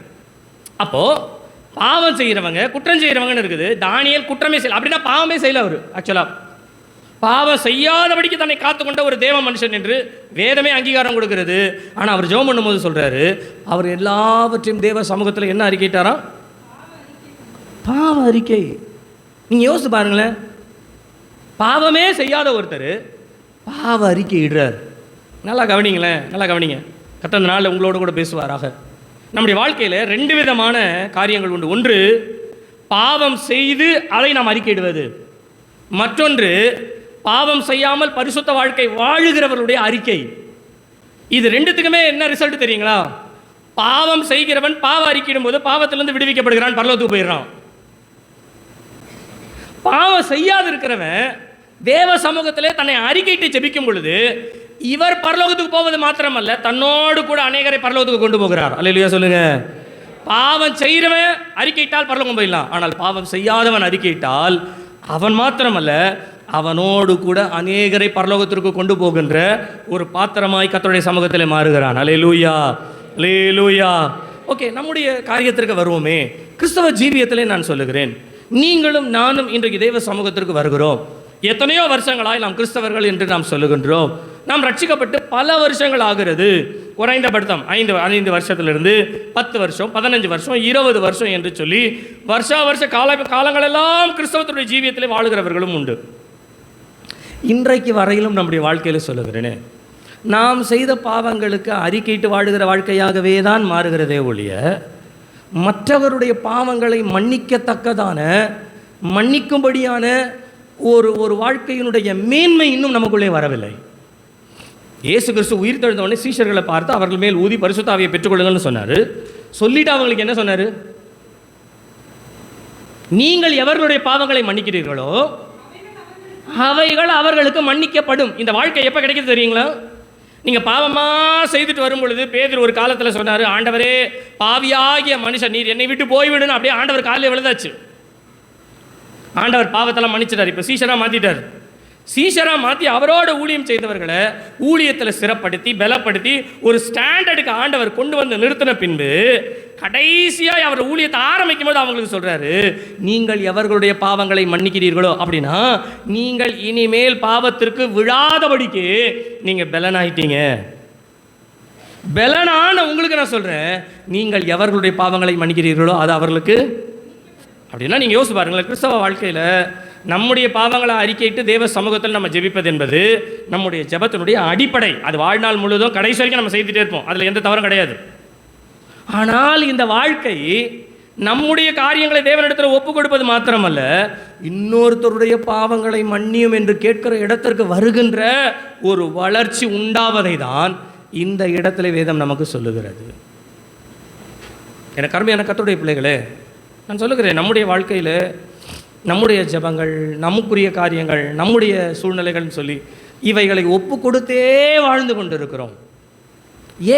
Speaker 2: அப்போது பாவம் செய்கிறவங்க, குற்றம் செய்கிறவங்கன்னு இருக்குது. தானியேல் குற்றமே செய்யல, அப்படின்னா பாவமே செய்யல. அவர் ஆக்சுவலாக பாவம் செய்யாதபடிக்கு தன்னை காத்துக்கொண்ட ஒரு தேவ மனுஷன் என்று வேதமே அங்கீகாரம் கொடுக்கிறது. ஆனால் அவர் ஜெபம் பண்ணும்போது சொல்கிறாரு, அவர் எல்லாவற்றையும் தேவ சமூகத்தில் என்ன அறிக்கைட்டாராம்? பாவ அறிக்கை. நீங்கள் யோசிச்சு பாருங்களேன், பாவமே செய்யாத ஒருத்தர் பாவ அறிக்கை இடுறார். நல்லா கவனிங்களேன், நல்லா கவனிங்க. கர்த்தர் நாளில் உங்களோட கூட பேசுவாராக. நம்முடைய வாழ்க்கையில் 2 விதமான காரியங்கள் உண்டு. ஒன்று பாவம் செய்து அதை நாம் அறிக்கையிடுவது. மற்றொன்று பாவம் செய்யாமல் பரிசுத்த வாழ்க்கை வாழுகிறவர்களுடைய அறிக்கை. இது 2த்துக்குமே என்ன ரிசல்ட் தெரியுங்களா? பாவம் செய்கிறவன் பாவ அறிக்கையிடும் போது பாவத்திலிருந்து விடுவிக்கப்படுகிறான், பரலோகத்துக்கு போயிடுறான். பாவம் செய்யாது இருக்கிறவன் தேவ சமூகத்திலே தன்னை அறிக்கையிட்டு ஜெபிக்கும் பொழுது இவர் பரலோகத்துக்கு போவது மாத்திரமல்ல, தன்னோடு கூட அநேகரை பரலோகத்துக்கு கொண்டு போகிறார். அல்லேலூயா சொல்லுங்க. பாவம் செய்கிறவன் அறிக்கையிட்டால் பரலோகம் போயிடலாம். ஆனால் பாவம் செய்யாதவன் அறிக்கையிட்டால் அவன் மாத்திரமல்ல, அவனோடு கூட அநேகரை பரலோகத்திற்கு கொண்டு போகின்ற ஒரு பாத்திரமாய் கர்த்தருடைய சமூகத்தில் மாறுகிறான். அல்லேலூயா, அல்லேலூயா. ஓகே, நம்முடைய காரியத்திற்கு வருவோமே. கிறிஸ்தவ ஜீவியத்திலே நான் சொல்லுகிறேன், நீங்களும் நானும் இன்றைக்கு தேவ சமூகத்திற்கு வருகிறோம். எத்தனையோ வருஷங்களாய் நாம் கிறிஸ்தவர்கள் என்று நாம் சொல்லுகின்றோம். நாம் ரட்சிக்கப்பட்டு பல வருஷங்கள் ஆகிறது. குறைந்தபட்சம் 5 வருஷத்திலிருந்து 10 வருஷம், 15 வருஷம், 20 வருஷம் என்று சொல்லி வருஷ காலங்களெல்லாம் கிறிஸ்தவத்துடைய ஜீவியத்திலே வாழுகிறவர்களும் உண்டு. இன்றைக்கு வரையிலும் நம்முடைய வாழ்க்கையில் சொல்லுகிறேனே, நாம் செய்த பாவங்களுக்கு அறிக்கையிட்டு வாழுகிற வாழ்க்கையாகவே தான் மாறுகிறதே ஒழிய மற்றவருடைய பாவங்களை மன்னிக்கத்தக்கதான, மன்னிக்கும்படியான ஒரு வாழ்க்கையினுடைய மேன்மை இன்னும் நமக்குள்ளே வரவில்லை. இயேசு கிறிஸ்து உயிர் தெழுந்தவொடனே சீஷர்களை பார்த்து அவர்கள் மேல் ஊதி பரிசுத்த ஆவியை பெற்றுக்கொள்ளுங்கள்னு சொன்னார். சொல்லிட்டு அவங்களுக்கு என்ன சொன்னார்? நீங்கள் எவர்களுடைய பாவங்களை மன்னிக்கிறீர்களோ அவைகள் அவர்களுக்கு மன்னிக்கப்படும். இந்த வாழ்க்கை எப்போ கிடைக்குது தெரியுங்களா? நீங்கள் பாவமாக செய்துட்டு வரும் பொழுது பேதுரு ஒரு காலத்தில் சொன்னார், ஆண்டவரே பாவியாகிய மனுஷன் நீர் என்னை விட்டு போய்விடுன்னு. அப்படியே ஆண்டவர் காலையில் விழுந்தாச்சு. ஆண்டவர் பாவத்தெல்லாம் மன்னிச்சிட்டார். இப்போ சீஷராக மாற்றிட்டார். சீஷராக மாற்றி அவரோட ஊழியம் செய்தவர்களை ஊழியத்தில் சிறப்படுத்தி பலப்படுத்தி ஒரு ஸ்டாண்டர்டுக்கு ஆண்டவர் கொண்டு வந்து நிறுத்தின பின்பு கடைசியாக அவர் ஊழியத்தை ஆரம்பிக்கும் போது அவங்களுக்கு சொல்கிறாரு, நீங்கள் எவர்களுடைய பாவங்களை மன்னிக்கிறீர்களோ அப்படின்னா நீங்கள் இனிமேல் பாவத்திற்கு விழாதபடிக்கு நீங்கள் பலனாயிட்டீங்க. பலனான உங்களுக்கு நான் சொல்கிறேன், நீங்கள் எவர்களுடைய பாவங்களை மன்னிக்கிறீர்களோ அது அவர்களுக்கு. அப்படின்னா நீங்கள் யோசிச்சு பாருங்களேன், கிறிஸ்தவ வாழ்க்கையில் நம்முடைய பாவங்களை அறிக்கையிட்டு தேவ சமூகத்தில் நம்ம ஜெபிப்பது என்பது நம்முடைய ஜெபத்தினுடைய அடிப்படை. அது வாழ்நாள் முழுவதும் கடைசி வரைக்கும் நம்ம செய்துட்டே இருப்போம், அதில் எந்த தவறும் கிடையாது. ஆனால் இந்த வாழ்க்கை நம்முடைய காரியங்களை தேவனிடத்தில் ஒப்பு கொடுப்பது மாத்திரமல்ல, இன்னொருத்தருடைய பாவங்களை மன்னியும் என்று கேட்கிற இடத்திற்கு வருகின்ற ஒரு வளர்ச்சி உண்டாவதை தான் இந்த இடத்துல வேதம் நமக்கு சொல்லுகிறது. எனக்கு அருமையான கர்த்தருடைய பிள்ளைகளே, நான் சொல்லுகிறேன், நம்முடைய வாழ்க்கையில் நம்முடைய ஜெபங்கள், நமக்குரிய காரியங்கள், நம்முடைய சூழ்நிலைகள்னு சொல்லி இவைகளை ஒப்பு கொடுத்தே வாழ்ந்து கொண்டிருக்கிறோம்.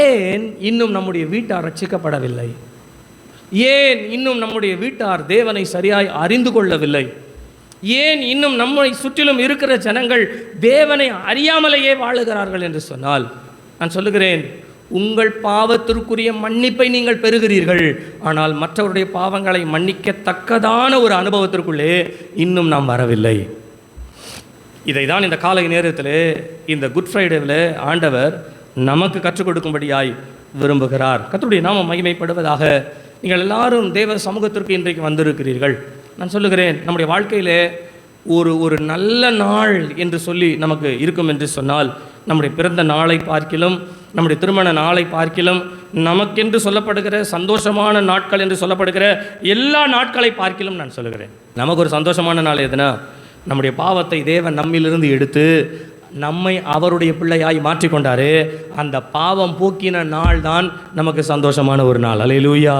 Speaker 2: ஏன் இன்னும் நம்முடைய வீட்டார் ரட்சிக்கப்படவில்லை? ஏன் இன்னும் நம்முடைய வீட்டார் தேவனை சரியாய் அறிந்து கொள்ளவில்லை? ஏன் இன்னும் நம்மை சுற்றிலும் இருக்கிற ஜனங்கள் தேவனை அறியாமலேயே வாழுகிறார்கள் என்று சொன்னால், நான் சொல்லுகிறேன், உங்கள் பாவத்திற்குரிய மன்னிப்பை நீங்கள் பெறுகிறீர்கள், ஆனால் மற்றவருடைய பாவங்களை மன்னிக்கத்தக்கதான ஒரு அனுபவத்திற்குள்ளே இன்னும் நாம் வரவில்லை. இதை தான் இந்த காலை நேரத்தில் இந்த குட் ஃப்ரைடேவில் ஆண்டவர் நமக்கு கற்றுக் கொடுக்கும்படியாய் விரும்புகிறார். கர்த்தருடைய நாமம் மகிமைப்படுவதாக. நீங்கள் எல்லாரும் தேவ சமூகத்திற்கு இன்றைக்கு வந்திருக்கிறீர்கள். நான் சொல்லுகிறேன், நம்முடைய வாழ்க்கையில் ஒரு நல்ல நாள் என்று சொல்லி நமக்கு இருக்கும் என்று சொன்னால், நம்முடைய பிறந்த நாளை பார்க்கிலும், நம்முடைய திருமண நாளை பார்க்கிலும், நமக்கென்று சொல்லப்படுகிற சந்தோஷமான நாட்கள் என்று சொல்லப்படுகிற எல்லா நாட்களை பார்க்கிலும் நான் சொல்லுகிறேன், நமக்கு ஒரு சந்தோஷமான நாள் எதுனா, நம்முடைய பாவத்தை தேவன் நம்மிலிருந்து எடுத்து நம்மை அவருடைய பிள்ளையாய் மாற்றிக்கொண்டாரு. அந்த பாவம் போக்கின நாள் தான் நமக்கு சந்தோஷமான ஒரு நாள். அல்லேலூயா.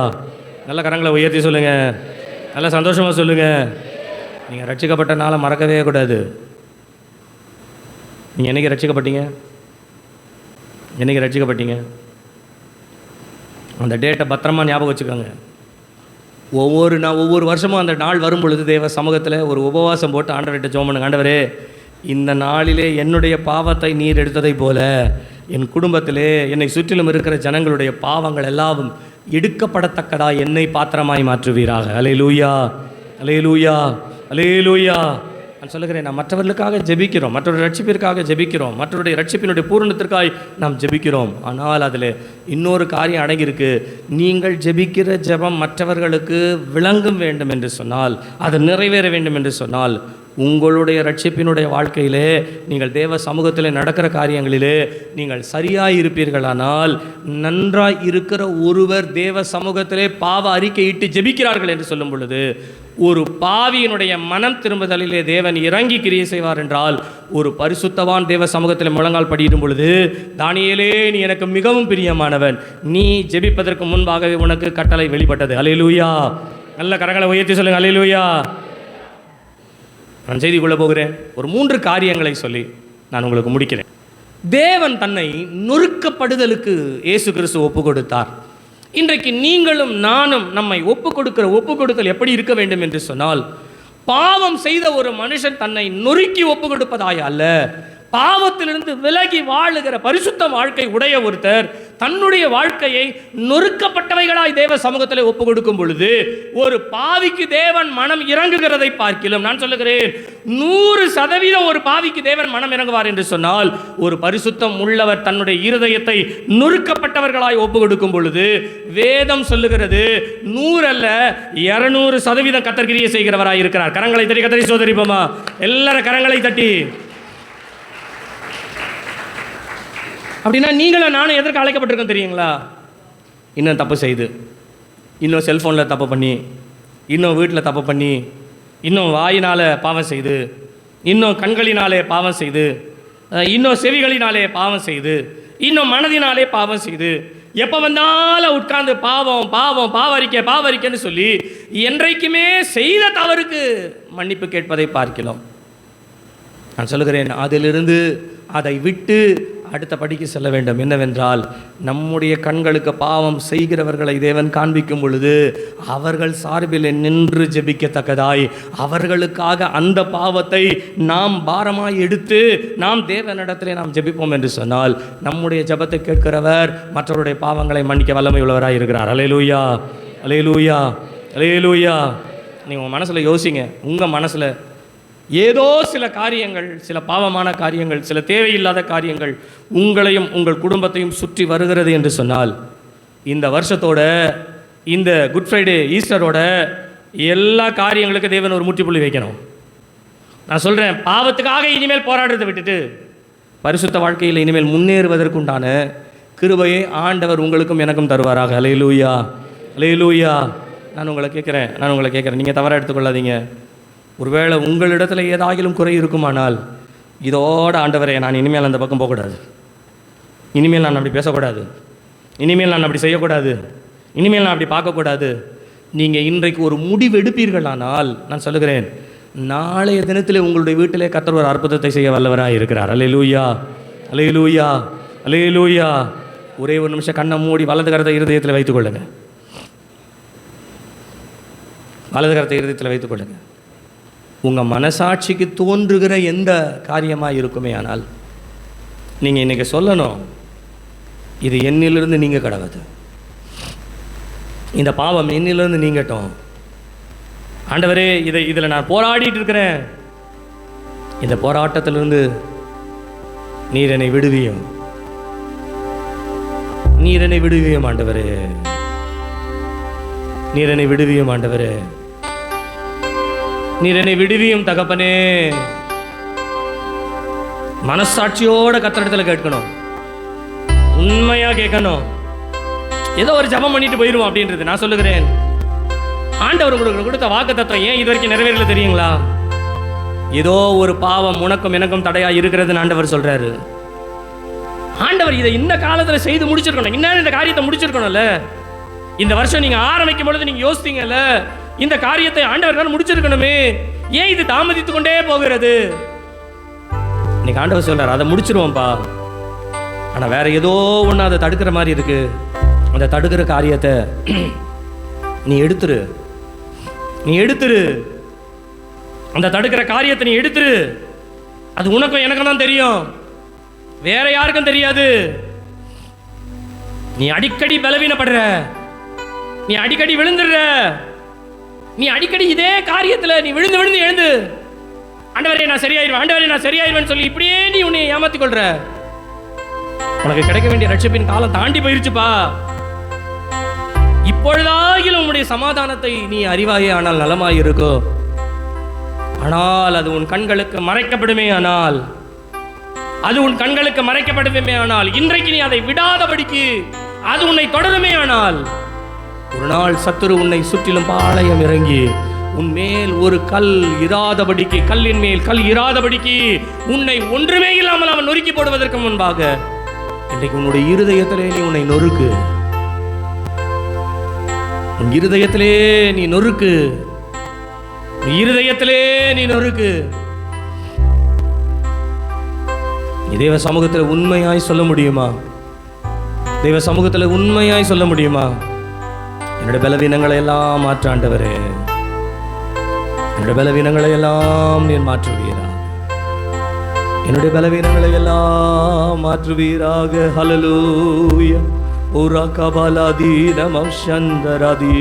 Speaker 2: நல்ல கரங்களை உயர்த்தி சொல்லுங்கள், நல்ல சந்தோஷமாக சொல்லுங்கள். நீங்கள் ரட்சிக்கப்பட்ட நாளை மறக்கவே கூடாது. நீங்கள் என்னைக்கு ரட்சிக்கப்பட்டீங்க? என்னைக்கு ரட்சிக்கப்பட்டீங்க? அந்த டேட்டை பத்திரமா ஞாபகம் வச்சுக்கோங்க. ஒவ்வொரு வருஷமும் அந்த நாள் வரும் பொழுது தேவ சமூகத்தில் ஒரு உபவாசம் போட்டு ஆண்டவர்கிட்ட ஜெபம் பண்ணுங்க. ஆண்டவரே, இந்த நாளிலே என்னுடைய பாவத்தை நீர் எடுத்ததை போல என் குடும்பத்திலே என்னை சுற்றிலும் இருக்கிற ஜனங்களுடைய பாவங்கள் எல்லாம் எடுக்கப்படத்தக்கதா என்னை பாத்திரமாய் மாற்றுவீராக. அல்லேலூயா, அல்லேலூயா, அல்லேலூயா. நான் சொல்லுகிறேன், நாம் மற்றவர்களுக்காக ஜெபிக்கிறோம், மற்றவருடைய ரட்சிப்பிற்காக ஜெபிக்கிறோம், மற்றவருடைய ரட்சிப்பினுடைய பூரணத்திற்காக நாம் ஜெபிக்கிறோம். ஆனால் அதில் இன்னொரு காரியம் அடங்கியிருக்கு. நீங்கள் ஜெபிக்கிற ஜெபம் மற்றவர்களுக்கு விளங்கும் வேண்டும் என்று சொன்னால், அது நிறைவேற வேண்டும் என்று சொன்னால், உங்களுடைய ரட்சிப்பினுடைய வாழ்க்கையிலே, நீங்கள் தேவ சமூகத்தில் நடக்கிற காரியங்களிலே நீங்கள் சரியாய் இருப்பீர்களானால், நன்றாய் இருக்கிற ஒருவர் தேவ சமூகத்திலே பாவ அறிக்கையிட்டு ஜெபிக்கிறார்கள் என்று சொல்லும் பொழுது, ஒரு பாவியினுடைய மனம் திரும்புதலிலே தேவன் இறங்கி கிரியை செய்வார் என்றால், ஒரு பரிசுத்தவான் தேவ சமூகத்தில் முழங்கால் படியிடும் பொழுது, தானியேலே, நீ எனக்கு மிகவும் பிரியமானவன், நீ ஜெபிப்பதற்கு முன்பாகவே உனக்கு கட்டளை வெளிப்பட்டது. அல்லேலூயா. நல்ல கரங்களை உயர்த்தி சொல்லுங்கள். அல்லேலூயா. நான் செய்திக்குள்ளே போகிறேன். ஒரு 3 காரியங்களை சொல்லி நான் உங்களுக்கு முடிக்கிறேன். தேவன் தன்னை நொறுக்கப்படுதலுக்கு இயேசு கிறிஸ்து ஒப்பு கொடுத்தார். இன்றைக்கு நீங்களும் நானும் நம்மை ஒப்பு கொடுத்தல் எப்படி இருக்க வேண்டும் என்று சொன்னால், பாவம் செய்த ஒரு மனுஷன் தன்னை நொறுக்கி ஒப்பு கொடுப்பதாய் அல்ல, பாவத்திலிருந்து விலகி வாழுகிற பரிசுத்த வாழ்க்கை உடைய ஒருத்தர் தன்னுடைய வாழ்க்கையை நொறுக்கப்பட்டவைகளாய் தேவ சமூகத்தில் ஒப்பு கொடுக்கும் பொழுது, ஒரு பாவிக்கு தேவன் மனம் இறங்குகிறதை பார்க்கிலும், நான் சொல்லுகிறேன், 100% ஒரு பாவிக்கு தேவன் மனம் இறங்குவார் என்று சொன்னால், ஒரு பரிசுத்தம் உள்ளவர் தன்னுடைய இருதயத்தை நொறுக்கப்பட்டவர்களாய் ஒப்பு கொடுக்கும் பொழுது, வேதம் சொல்லுகிறது 100 அல்ல 200% கர்த்தர் கிரியை செய்கிறவராய் இருக்கிறார். கரங்களை தட்டி கர்த்தரை சோதரிப்போமா? எல்லாரும் கரங்களை தட்டி. அப்படின்னா நீங்களும் நானும் எதற்கு அழைக்கப்பட்டிருக்கோம் தெரியுங்களா? இன்னும் தப்பு செய்து, இன்னும் செல்ஃபோனில் தப்பு பண்ணி, இன்னும் வீட்டில் தப்பு பண்ணி, இன்னும் வாயினால் பாவம் செய்து, இன்னும் கண்களினாலே பாவம் செய்து, இன்னும் செவிகளினாலே பாவம் செய்து, இன்னும் மனதினாலே பாவம் செய்து, எப்போ வந்தாலும் உட்கார்ந்து பாவம் பாவம் பாவரிக்கைன்னு சொல்லி என்றைக்குமே செய்த தவறுக்கு மன்னிப்பு கேட்பதை பார்க்கிறோம். நான் சொல்லுகிறேன், அதிலிருந்து அதை விட்டு அடுத்த படிக்கு செல்ல வேண்டும். என்னவென்றால், நம்முடைய கண்களுக்கு பாவம் செய்கிறவர்களை தேவன் காண்பிக்கும் பொழுது அவர்கள் சார்பில் நின்று ஜெபிக்கத்தக்கதாய், அவர்களுக்காக அந்த பாவத்தை நாம் பாரமாய் எடுத்து நாம் தேவனிடத்திலே நாம் ஜெபிப்போம் என்று சொன்னால், நம்முடைய ஜெபத்தை கேட்கிறவர் மற்றவருடைய பாவங்களை மன்னிக்க வல்லமை உள்ளவராய் இருக்கிறார். அல்லேலூயா, அல்லேலூயா, அல்லேலூயா. நீங்கள் உங்கள் மனசில் யோசிங்க. உங்கள் மனசில் ஏதோ சில காரியங்கள், சில பாவமான காரியங்கள், சில தேவையில்லாத காரியங்கள் உங்களையும் உங்கள் குடும்பத்தையும் சுற்றி வருகிறது என்று சொன்னால், இந்த வருஷத்தோட, இந்த குட் ஃப்ரைடே ஈஸ்டரோட எல்லா காரியங்களுக்கும் தேவன் ஒரு முற்றுப்புள்ளி வைக்கணும். நான் சொல்கிறேன், பாவத்துக்காக இனிமேல் போராடுறதை விட்டுட்டு பரிசுத்த வாழ்க்கையில் இனிமேல் முன்னேறுவதற்குண்டான கிருபையை ஆண்டவர் உங்களுக்கும் எனக்கும் தருவாராக. அல்லேலூயா, அல்லேலூயா. நான் உங்களை கேட்குறேன், நீங்கள் தவறாக எடுத்துக்கொள்ளாதீங்க. ஒருவேளை உங்களிடத்தில் ஏதாகிலும் குறை இருக்குமானால், இதோட ஆண்டவரே, நான் இனிமேல் அந்த பக்கம் போகக்கூடாது, இனிமேல் நான் அப்படி பேசக்கூடாது, இனிமேல் நான் அப்படி செய்யக்கூடாது, இனிமேல் நான் அப்படி பார்க்கக்கூடாது, நீங்கள் இன்றைக்கு ஒரு முடிவு எடுப்பீர்களானால், நான் சொல்லுகிறேன்,
Speaker 4: நாளைய தினத்தில் உங்களுடைய வீட்டிலே கர்த்தர் ஒரு அற்புதத்தை செய்ய வல்லவராக இருக்கிறார். அல்லேலூயா, அல்லேலூயா, அல்லேலூயா. ஒரே ஒரு நிமிஷம் கண்ணை மூடி வலது கரத்தை இருதயத்தில் வைத்துக் கொள்ளுங்க. வலது கரத்தை இருதயத்தில் வைத்துக் கொள்ளுங்க. உங்கள் மனசாட்சிக்கு தோன்றுகிற எந்த காரியமாக இருக்குமே ஆனால் நீங்கள் இன்றைக்கி சொல்லணும், இது என்னிலிருந்து நீங்க கடவுது, இந்த பாவம் என்னிலிருந்து நீங்கட்டும். ஆண்டவரே, இதில் நான் போராடிட்டு இருக்கிறேன், இந்த போராட்டத்திலிருந்து நீர் என்னை விடுவியும், நீர் என்னை விடுவியும் ஆண்டவரே, நீர் என்னை விடுவியும் ஆண்டவரே, நீர் என்னை விடுவியும் தகப்பனே. மனசாட்சியோட கர்த்தரிடத்தில் கேட்கணும், உண்மையா கேட்கணும். ஏதோ ஒரு ஜெபம் பண்ணிட்டு போயிடுவோம் அப்படின்றது நான் சொல்லுகிறேன். ஆண்டவர் உங்களுக்கு கொடுத்த வாக்குத்தத்தம் ஏன் இது வரைக்கும் நிறைவேறல தெரியுங்களா? ஏதோ ஒரு பாவம் உனக்கும் எனக்கும் தடையா இருக்கிறதுன்னு ஆண்டவர் சொல்றாரு. ஆண்டவர் இதை இந்த காலத்துல செய்து முடிச்சிருக்கணும், இன்னும் இந்த காரியத்தை முடிச்சிருக்கணும்ல. இந்த வருஷம் நீங்க ஆரம்பிக்கும் பொழுது நீங்க யோசித்தீங்கல்ல, இந்த காரியத்தை ஆண்டவர் முடிச்சிருக்கணுமே, ஏன் இது தாமதித்து கொண்டே போகிறது? இன்னைக்கு ஆண்டவர் சொல்றாரு, அதை முடிச்சிருவோம்ப்பா. ஆனா வேற ஏதோ ஒன்று அதை தடுக்கிற மாதிரி இருக்கு. அந்த தடுக்கிற காரியத்தை நீ எடுத்துரு, நீ எடுத்துரு. அந்த தடுக்கிற காரியத்தை நீ எடுத்துரு. அது உனக்கும் எனக்கும் தான் தெரியும், வேற யாருக்கும் தெரியாது. நீ அடிக்கடி பலவீனப்படுற, நீ அடிக்கடி விழுந்துடுற, நீ அடிக்கடி இதே காரியத்தில் நீ விழுந்து விழுந்து எழுந்து ஆண்டவரே நான் சரியாயிருவேன், ஆண்டவரே நான் சரியாயிருவேன்னு சொல்லி இப்படியே நீ உன்னை ஏமாத்திக் கொள்ற. உனக்கு கிடைக்க வேண்டிய ரட்சிப்பின் காலம் தாண்டி போயிருச்சுப்பா. இப்பொழுதாகிலும் உன்னுடைய சமாதானத்தை நீ அறிவாயே ஆனால் நலமாய் இருக்கோ. ஆனால் அது உன் கண்களுக்கு மறைக்கப்படுமே ஆனால், அது உன் கண்களுக்கு மறைக்கப்படுமே ஆனால், இன்றைக்கு நீ அதை விடாதபடிக்கு அது உன்னை தொடருமே ஆனால், ஒரு நாள் சத்துரு உன்னை சுற்றிலும் பாளையம் இறங்கி உன் மேல் ஒரு கல் இராதபடிக்கு, கல்லின் மேல் கல் இராதபடிக்கு உன்னை ஒன்றுமே இல்லாமல் அவன் நொறுக்கி போடுவதற்கு முன்பாக இன்றைக்கு உன்னுடைய இருதயத்திலே நீ உன்னை நொறுக்கு, உன் இருதயத்திலே நீ நொறுக்கு, இருதயத்திலே நீ நொறுக்கு. தேவ சமூகத்தில் உண்மையாய் சொல்ல முடியுமா? தேவ சமூகத்தில் உண்மையாய் சொல்ல முடியுமா? என்னுடைய பலவீனங்களை எல்லாம் மாற்ற ஆண்டவரே, என்னுடைய பலவீனங்களை எல்லாம் நீர் மாற்றுவீரா, என்னுடைய பலவீனங்களை எல்லாம் மாற்றுவீராக. ஹல்லேலூயா. ஓரா கபாலாதி நமம் சந்தராதி.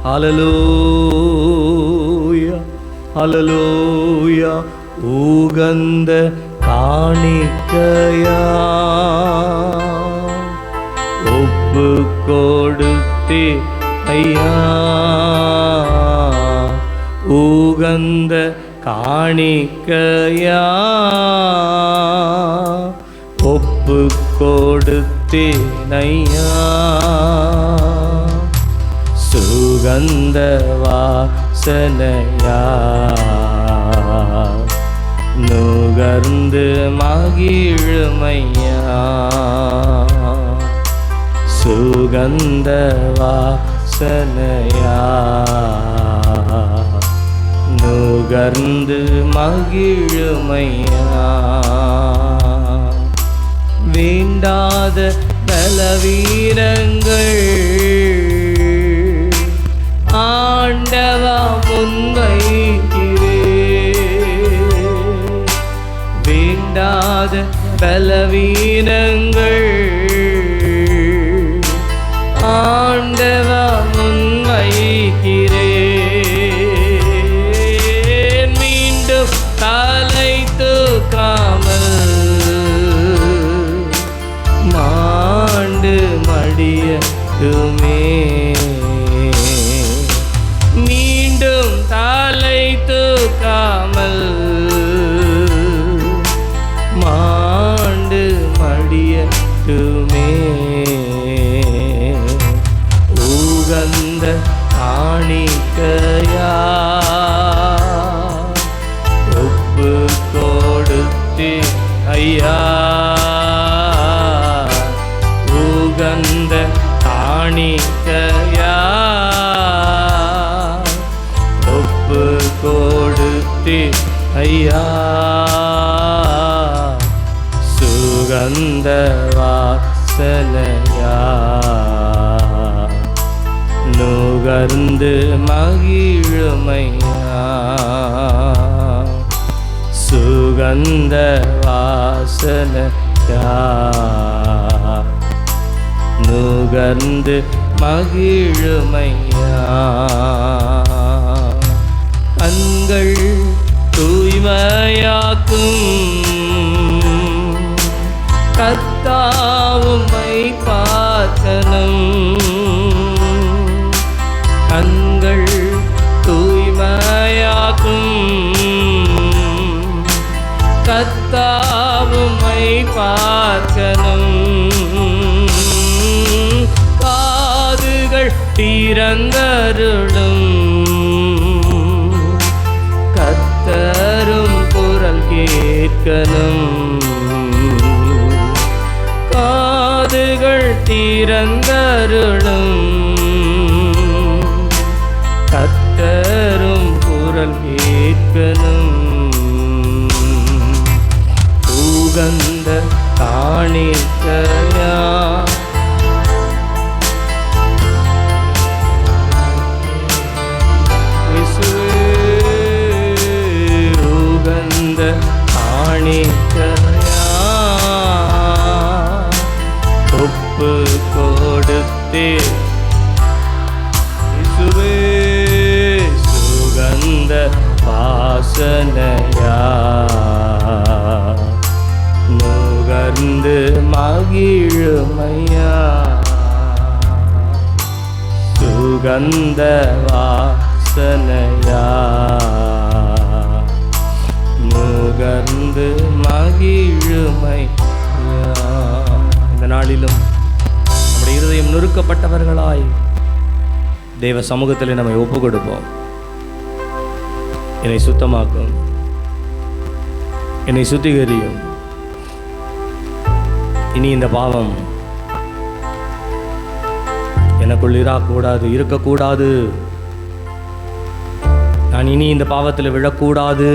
Speaker 4: ஹல்லேலூயா, ஹல்லேலூயா. உகந்த காணிக்கையா ஒப்பு கொடுத்தே ஐயா, உகந்த காணிக்கையா ஒப்பு கொடுத்தேனையா, சுகந்த வாசனையா நுகர்ந்து மகிழுமையா, சுகந்த வாசனையா நுகர்ந்து மகிழுமையா. வேண்டாத பலவீனங்கள் ஆண்டவா முன்வைக்கிறே, வேண்டாத பலவீனங்கள் ஆண்டவா முன்வைக்கிறே, மீண்டும் தலை தூக்காமல் மாண்டு மடியட்டுமே, மீண்டும் தலை தூக்காமல் மாண்டு மடியட்டுமே, உகந்த காணிக்கையா ஒப்பு கொடுத்தே ஐயா, உகந்த காணிக்கையா ஒப்பு கொடு ஐயா சுகந்த வாசனையா நுகர்ந்து மகிழுமையா சுகந்த வாசனையா நுகர்ந்து மகிழுமையா கண்கள் தூய்மையாக்கும் கர்த்தாவும்மை பார்க்கணும் கண்கள் தூய்மையாக்கும் கர்த்தாவும்மை பார்க்கணும் காதுகள் திறந்தருளும் கர்த்தரும் குரல் கேட்கணும் காதுகள் திறந்தருளும் கர்த்தரும் குரல் கேட்கணும் சுகந்த காணிக்கையா சுகந்த காணிக்கையா ஒப்பு கொடுத்தே சுகந்த வாசனையா நுகர்ந்து மகிழுமையா சுகந்த வாசனையா நுகர்ந்து மகிழுமையா. இந்த நாளிலும் நம்முடைய இருதயம் நொறுக்கப்பட்டவர்களாய் தேவ சமூகத்தில் நம்மை ஒப்பு கொடுப்போம். என்னை சுத்தமாக்கும், என்னை சுத்திகரியும். இனி இந்த பாவம் எனக்குள் இருக்கக்கூடாது. நான் இனி இந்த பாவத்தில் விழக்கூடாது.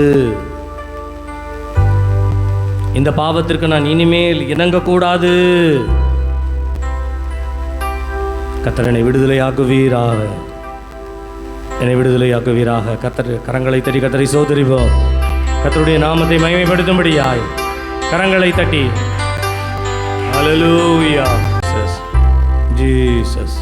Speaker 4: இந்த பாவத்திற்கு நான் இனிமேல் இணங்கக்கூடாது. கர்த்தர் என்னை விடுதலையாக்குவீராக, என்னை விடுதலையாக்குவீராக. கர்த்தர் கரங்களை தட்டி கர்த்தரை சோதரிப்போம். கர்த்தருடைய நாமத்தை மகிமைப்படுத்தும்படியாய் கரங்களை தட்டி ஹல்லேலூயா. ஜீசஸ்